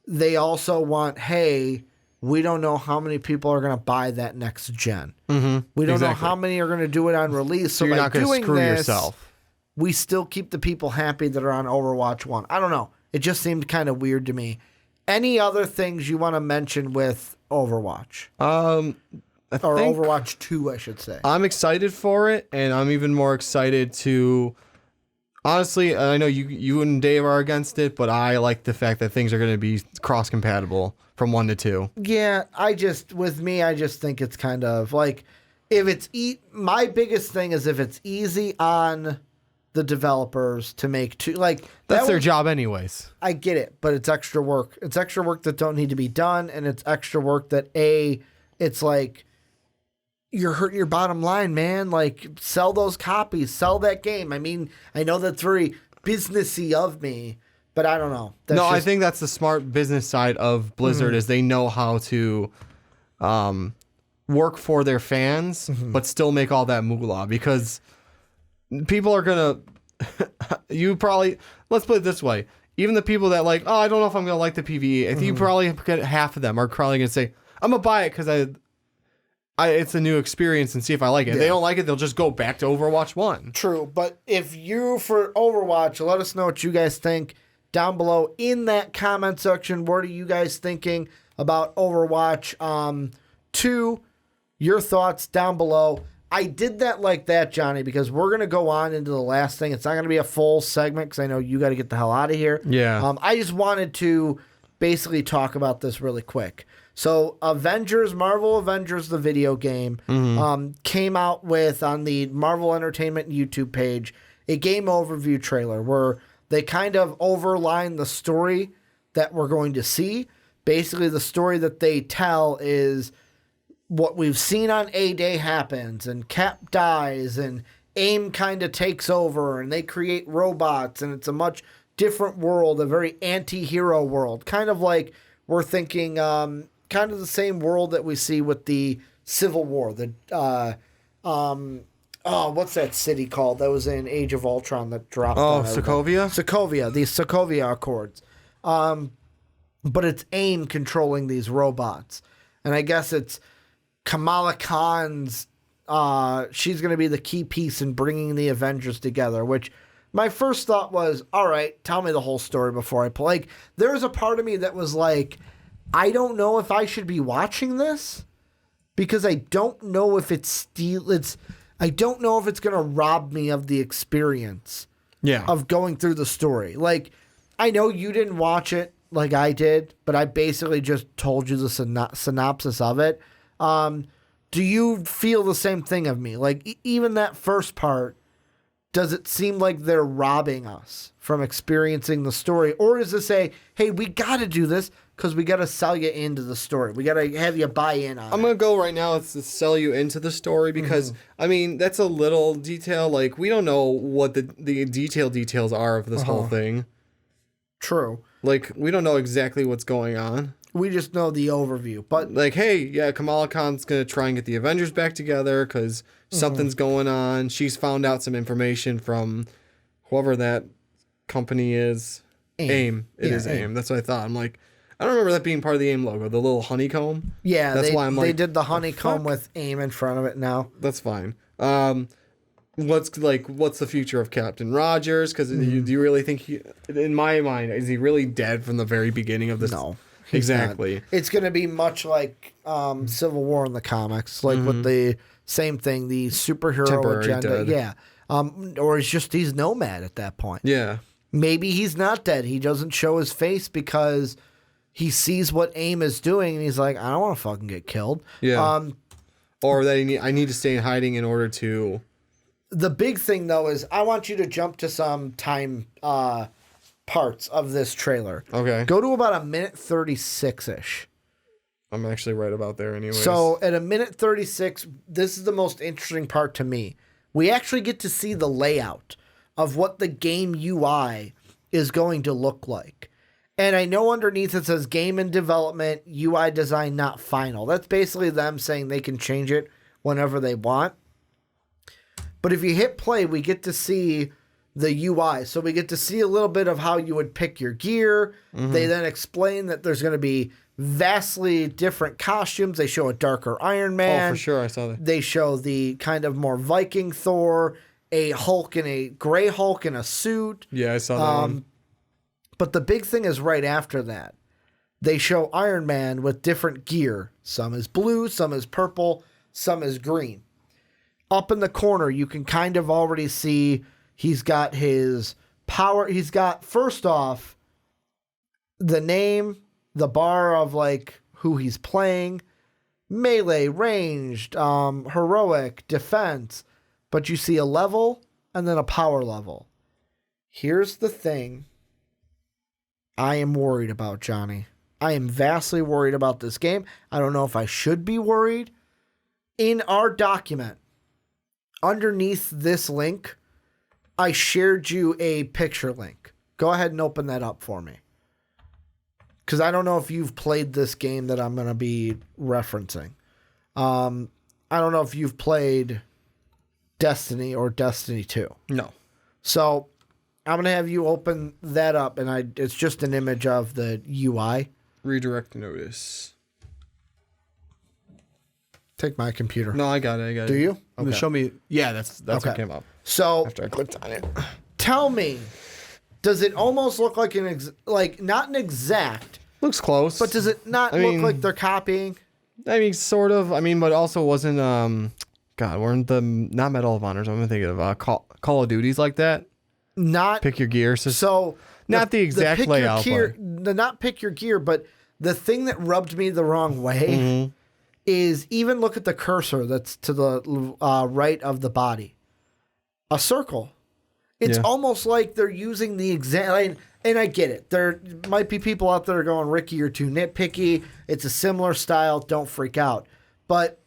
they also want, hey, we don't know how many people are going to buy that next gen. Mm-hmm. We don't know how many are going to do it on release. So you're by not going to doing screw this, yourself. we still keep the people happy that are on Overwatch 1. I don't know. It just seemed kind of weird to me. Any other things you want to mention with Overwatch? Or Overwatch 2, I should say. I'm excited for it, and I'm even more excited to... Honestly, I know you and Dave are against it, but I like the fact that things are going to be cross-compatible from 1 to 2. Yeah, I just think it's kind of like, if it's... my biggest thing is if it's easy on the developers to make two... Like, that's their job anyways. I get it, but it's extra work. It's extra work that don't need to be done, and it's extra work that, it's like... You're hurting your bottom line, man. Like, sell those copies, sell that game. I mean, I know that's very businessy of me, but I don't know. I think that's the smart business side of Blizzard is they know how to work for their fans, but still make all that moolah, because people are gonna. Let's put it this way: even the people that like, I don't know if I'm gonna like the PvE. I think you probably get half of them are probably gonna say, I'm gonna buy it because it's a new experience and see if I like it. If they don't like it, they'll just go back to Overwatch 1. True, but if you, for Overwatch, let us know what you guys think down below in that comment section. What are you guys thinking about Overwatch 2? Your thoughts down below. I did that like that, Johnny, because we're going to go on into the last thing. It's not going to be a full segment because I know you got to get the hell out of here. Yeah. I just wanted to basically talk about this really quick. So Marvel Avengers, the video game, came out with, on the Marvel Entertainment YouTube page, a game overview trailer where they kind of overline the story that we're going to see. Basically, the story that they tell is what we've seen on A-Day happens, and Cap dies, and AIM kind of takes over, and they create robots, and it's a much different world, a very anti-hero world. Kind of like we're thinking... kind of the same world that we see with the Civil War. What's that city called that was in Age of Ultron that dropped? Sokovia? Sokovia, the Sokovia Accords. But it's AIM controlling these robots. And I guess it's Kamala Khan's, she's going to be the key piece in bringing the Avengers together, which my first thought was, all right, tell me the whole story before I play. Like, there was a part of me that was like, I don't know if I should be watching this because I don't know if I don't know if it's going to rob me of the experience of going through the story. Like, I know you didn't watch it like I did, but I basically just told you the synopsis of it. Do you feel the same thing of me? Like, even that first part, does it seem like they're robbing us from experiencing the story? Or is this hey, we got to do this because we got to sell you into the story. We got to have you buy in on it. I'm going to go right now to sell you into the story because, I mean, that's a little detail. Like, we don't know what the details are of this whole thing. True. Like, we don't know exactly what's going on. We just know the overview. But like, hey, yeah, Kamala Khan's going to try and get the Avengers back together because something's going on. She's found out some information from whoever that company is. AIM. It is AIM. That's what I thought. I'm like, I don't remember that being part of the AIM logo, the little honeycomb. Yeah, that's why I'm like, they did the honeycomb with AIM in front of it now. That's fine. What's the future of Captain Rogers? Because do you really think in my mind, is he really dead from the very beginning of this? No, exactly. Not. It's going to be much like Civil War in the comics, like with the same thing, the superhero Temporary agenda. dead. Yeah, or he's nomad at that point. Yeah, maybe he's not dead. He doesn't show his face because he sees what AIM is doing, and he's like, I don't want to fucking get killed. Yeah. Or that I need to stay in hiding in order to. The big thing, though, is I want you to jump to some time parts of this trailer. Okay. Go to about 1:36-ish. I'm actually right about there anyways. So at 1:36, this is the most interesting part to me. We actually get to see the layout of what the game UI is going to look like. And I know underneath it says game in development, UI design not final. That's basically them saying they can change it whenever they want. But if you hit play, we get to see the UI. So we get to see a little bit of how you would pick your gear. Mm-hmm. They then explain that there's going to be vastly different costumes. They show a darker Iron Man. Oh, for sure. I saw that. They show the kind of more Viking Thor, a Hulk and a gray Hulk in a suit. Yeah, I saw that one. But the big thing is right after that. They show Iron Man with different gear. Some is blue, some is purple, some is green. Up in the corner, you can kind of already see he's got his power. He's got, first off, the name, the bar of like who he's playing, melee, ranged, heroic, defense. But you see a level and then a power level. Here's the thing I am worried about, Johnny. I am vastly worried about this game. I don't know if I should be worried. In our document, underneath this link, I shared you a picture link. Go ahead and open that up for me. Because I don't know if you've played this game that I'm going to be referencing. I don't know if you've played Destiny or Destiny 2. No. So I'm going to have you open that up, and it's just an image of the UI. Redirect notice. Take my computer. No, I got it. Do you? Okay. Show me. Yeah, that's okay. what came up. So after I clicked on it. Tell me, does it almost look like not an exact? Looks close. But does it not look like they're copying? I mean, sort of. I mean, but also wasn't, God, weren't not Medal of Honors. I'm thinking of Call of Duties like that. Not pick your gear. So not the exact layout. Not pick your gear, but the thing that rubbed me the wrong way is even look at the cursor that's to the right of the body. A circle. It's almost like they're using the exact... And I get it. There might be people out there going, Ricky, you're too nitpicky. It's a similar style. Don't freak out. But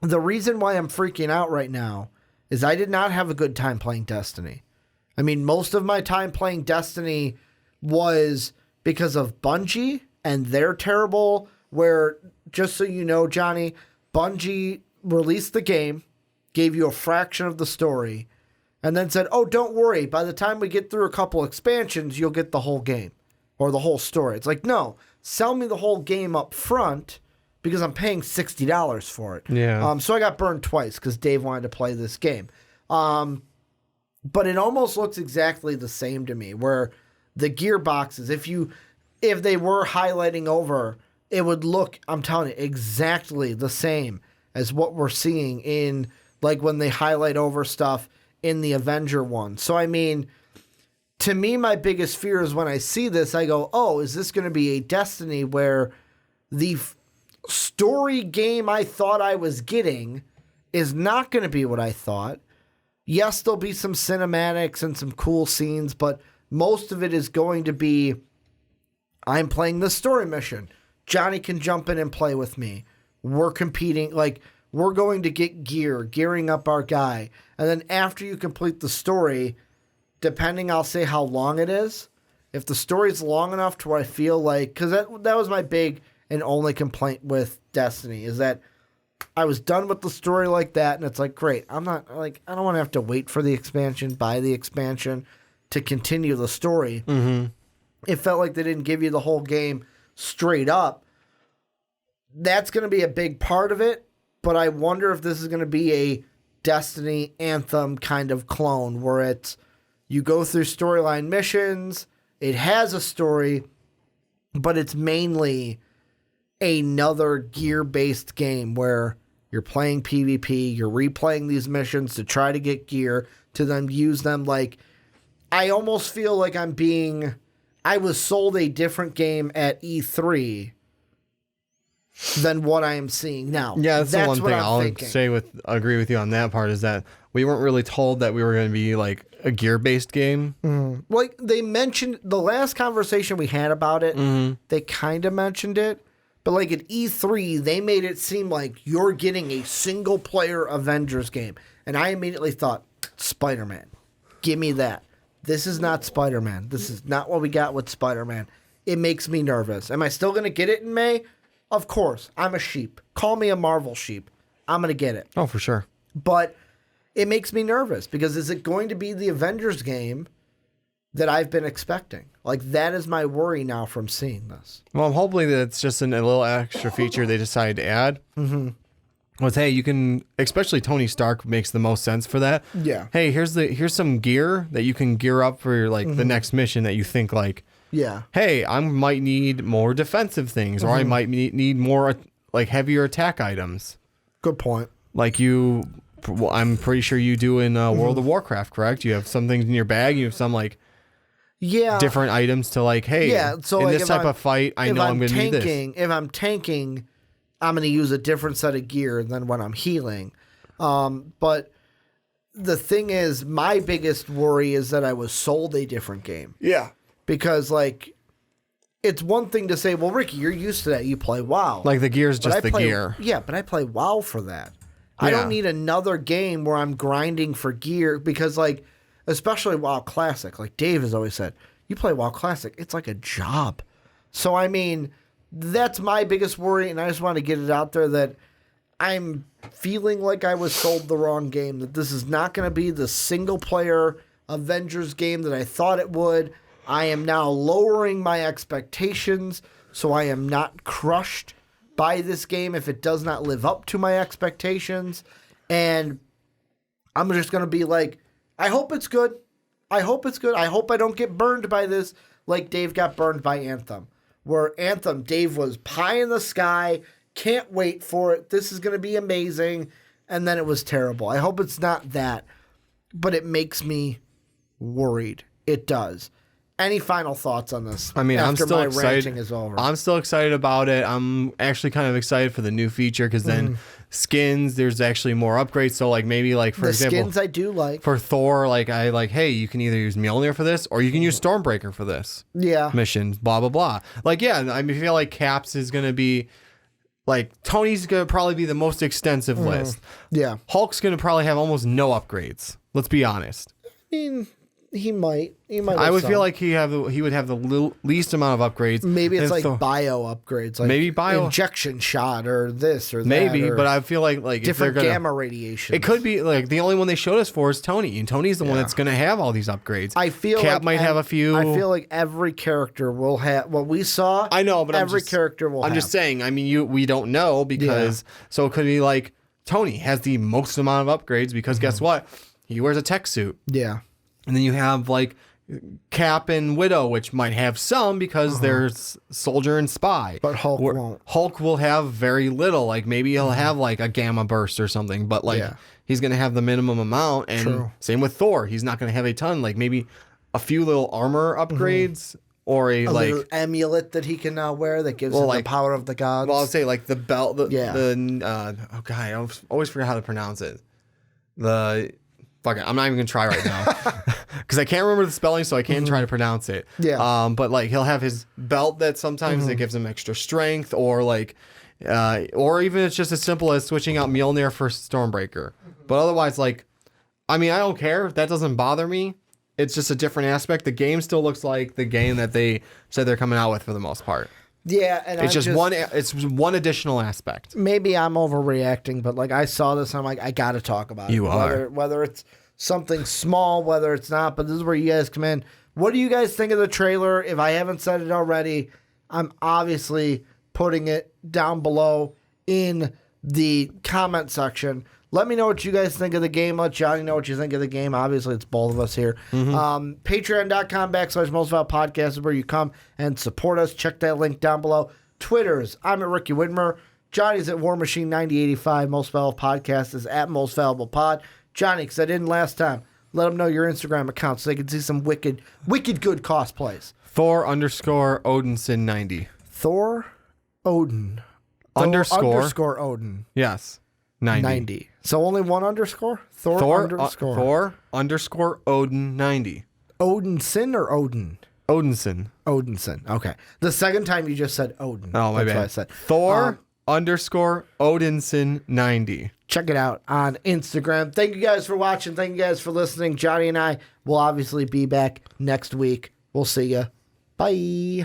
the reason why I'm freaking out right now is I did not have a good time playing Destiny. I mean, most of my time playing Destiny was because of Bungie and their terrible, where, just so you know, Johnny, Bungie released the game, gave you a fraction of the story, and then said, oh, don't worry, by the time we get through a couple expansions, you'll get the whole game or the whole story. It's like, no, sell me the whole game up front because I'm paying $60 for it. Yeah. So I got burned twice because Dave wanted to play this game. But it almost looks exactly the same to me, where the gearboxes, if they were highlighting over, it would look, I'm telling you, exactly the same as what we're seeing in, like, when they highlight over stuff in the Avenger one. So, I mean, to me, my biggest fear is when I see this, I go, oh, is this going to be a Destiny where the story game I thought I was getting is not going to be what I thought? Yes, there'll be some cinematics and some cool scenes, but most of it is going to be, I'm playing the story mission. Johnny can jump in and play with me. We're competing, like, we're going to get gearing up our guy. And then after you complete the story, depending, I'll say how long it is. If the story's long enough to where I feel like, because that was my big and only complaint with Destiny, is that I was done with the story like that, and it's like, great. I don't want to have to wait for the expansion, buy the expansion to continue the story. Mm-hmm. It felt like they didn't give you the whole game straight up. That's going to be a big part of it, but I wonder if this is going to be a Destiny Anthem kind of clone where it's you go through storyline missions, it has a story, but it's mainly another gear-based game where you're playing PvP, you're replaying these missions to try to get gear, to then use them. Like, I almost feel like I was sold a different game at E3 than what I am seeing now. Yeah, that's the one thing I'll agree with you on that part, is that we weren't really told that we were going to be, like, a gear-based game. Like they mentioned the last conversation we had about it, they kind of mentioned it, but like at E3, they made it seem like you're getting a single player Avengers game. And I immediately thought, Spider-Man. Give me that. This is not Spider-Man. This is not what we got with Spider-Man. It makes me nervous. Am I still going to get it in May? Of course. I'm a sheep. Call me a Marvel sheep. I'm going to get it. Oh, for sure. But it makes me nervous because is it going to be the Avengers game that I've been expecting? Like, that is my worry now from seeing this. Well, I'm hoping that it's just a little extra feature they decided to add. Was, hey, you can, especially Tony Stark makes the most sense for that. Yeah. Hey, here's some gear that you can gear up for like the next mission that you think like, Yeah. hey, I might need more defensive things, or I might need more like heavier attack items. Good point. Like I'm pretty sure you do in World of Warcraft, correct? You have some things in your bag. You have some like different items to like, hey, so in like this type of fight, I know I'm going to need this. If I'm tanking, I'm going to use a different set of gear than when I'm healing. But the thing is, my biggest worry is that I was sold a different game. Yeah. Because, like, it's one thing to say, well, Ricky, you're used to that. You play WoW. Like, the gear's just the gear. Yeah, but I play WoW for that. I don't need another game where I'm grinding for gear because, like, especially WoW Classic, like Dave has always said, you play WoW Classic, it's like a job. So, I mean, that's my biggest worry, and I just want to get it out there that I'm feeling like I was sold the wrong game, that this is not going to be the single-player Avengers game that I thought it would. I am now lowering my expectations, so I am not crushed by this game if it does not live up to my expectations. And I'm just going to be like, I hope it's good. I hope it's good. I hope I don't get burned by this like Dave got burned by Anthem. Where Anthem, Dave was pie in the sky, can't wait for it, this is going to be amazing, and then it was terrible. I hope it's not that, but it makes me worried. It does. Any final thoughts on this? I mean, I'm still excited. Ranting is over? I'm still excited about it. I'm actually kind of excited for the new feature because then skins, there's actually more upgrades. So like maybe like for example, skins I do like for Thor, like I like, hey, you can either use Mjolnir for this or you can use Stormbreaker for this. Yeah. Missions, blah blah blah. Like yeah, I mean, I feel like Caps is gonna be like Tony's gonna probably be the most extensive list. Yeah. Hulk's gonna probably have almost no upgrades. Let's be honest. I mean, he might. I would feel like he would have the least amount of upgrades. Maybe it's like bio upgrades, like maybe bio injection shot or this or that. Maybe, but I feel like different gamma radiation. It could be like the only one they showed us for is Tony, and Tony's the one that's going to have all these upgrades. I feel Cap like might have a few. I feel like every character will have what we saw. I know, but every character will. I'm just saying. I mean, we don't know because so it could be like Tony has the most amount of upgrades because guess what? He wears a tech suit. Yeah, and then you have like Cap and Widow, which might have some because there's Soldier and Spy. But Hulk won't. Hulk will have very little. Like maybe he'll have like a gamma burst or something, but like he's going to have the minimum amount. And same with Thor. He's not going to have a ton. Like maybe a few little armor upgrades or a like little amulet that he can now wear that gives him the power of the gods. Well, I'll say like the belt. Oh God, I always forget how to pronounce it. Fuck it, I'm not even gonna try right now because I can't remember the spelling, so I can't try to pronounce it. Yeah. But like he'll have his belt that sometimes it gives him extra strength, or like, or even it's just as simple as switching out Mjolnir for Stormbreaker. But otherwise, like, I mean, I don't care. That doesn't bother me. It's just a different aspect. The game still looks like the game that they said they're coming out with for the most part. Yeah, and it's just one. It's one additional aspect. Maybe I'm overreacting, but like I saw this, and I'm like, I got to talk about it. You are. Whether it's something small, whether it's not, but this is where you guys come in. What do you guys think of the trailer? If I haven't said it already, I'm obviously putting it down below in the comment section. Let me know what you guys think of the game. Let Johnny know what you think of the game. Obviously, it's both of us here. Patreon.com/MostValuable is where you come and support us. Check that link down below. Twitters, I'm at Ricky Widmer. Johnny's at War Machine 9085. Most Valuable Podcast is at Most Valuable Pod. Johnny, because I didn't last time, let them know your Instagram account so they can see some wicked good cosplays. Thor_Odinson90. Thor Odin. Underscore Odin. Yes. 90. So only one underscore? Thor underscore. Odin 90. Odinson or Odin? Odinson. Odinson. Okay. The second time you just said Odin. Oh, my That's bad. what I said. Thor underscore Odinson 90. Check it out on Instagram. Thank you guys for watching. Thank you guys for listening. Johnny and I will obviously be back next week. We'll see you. Bye.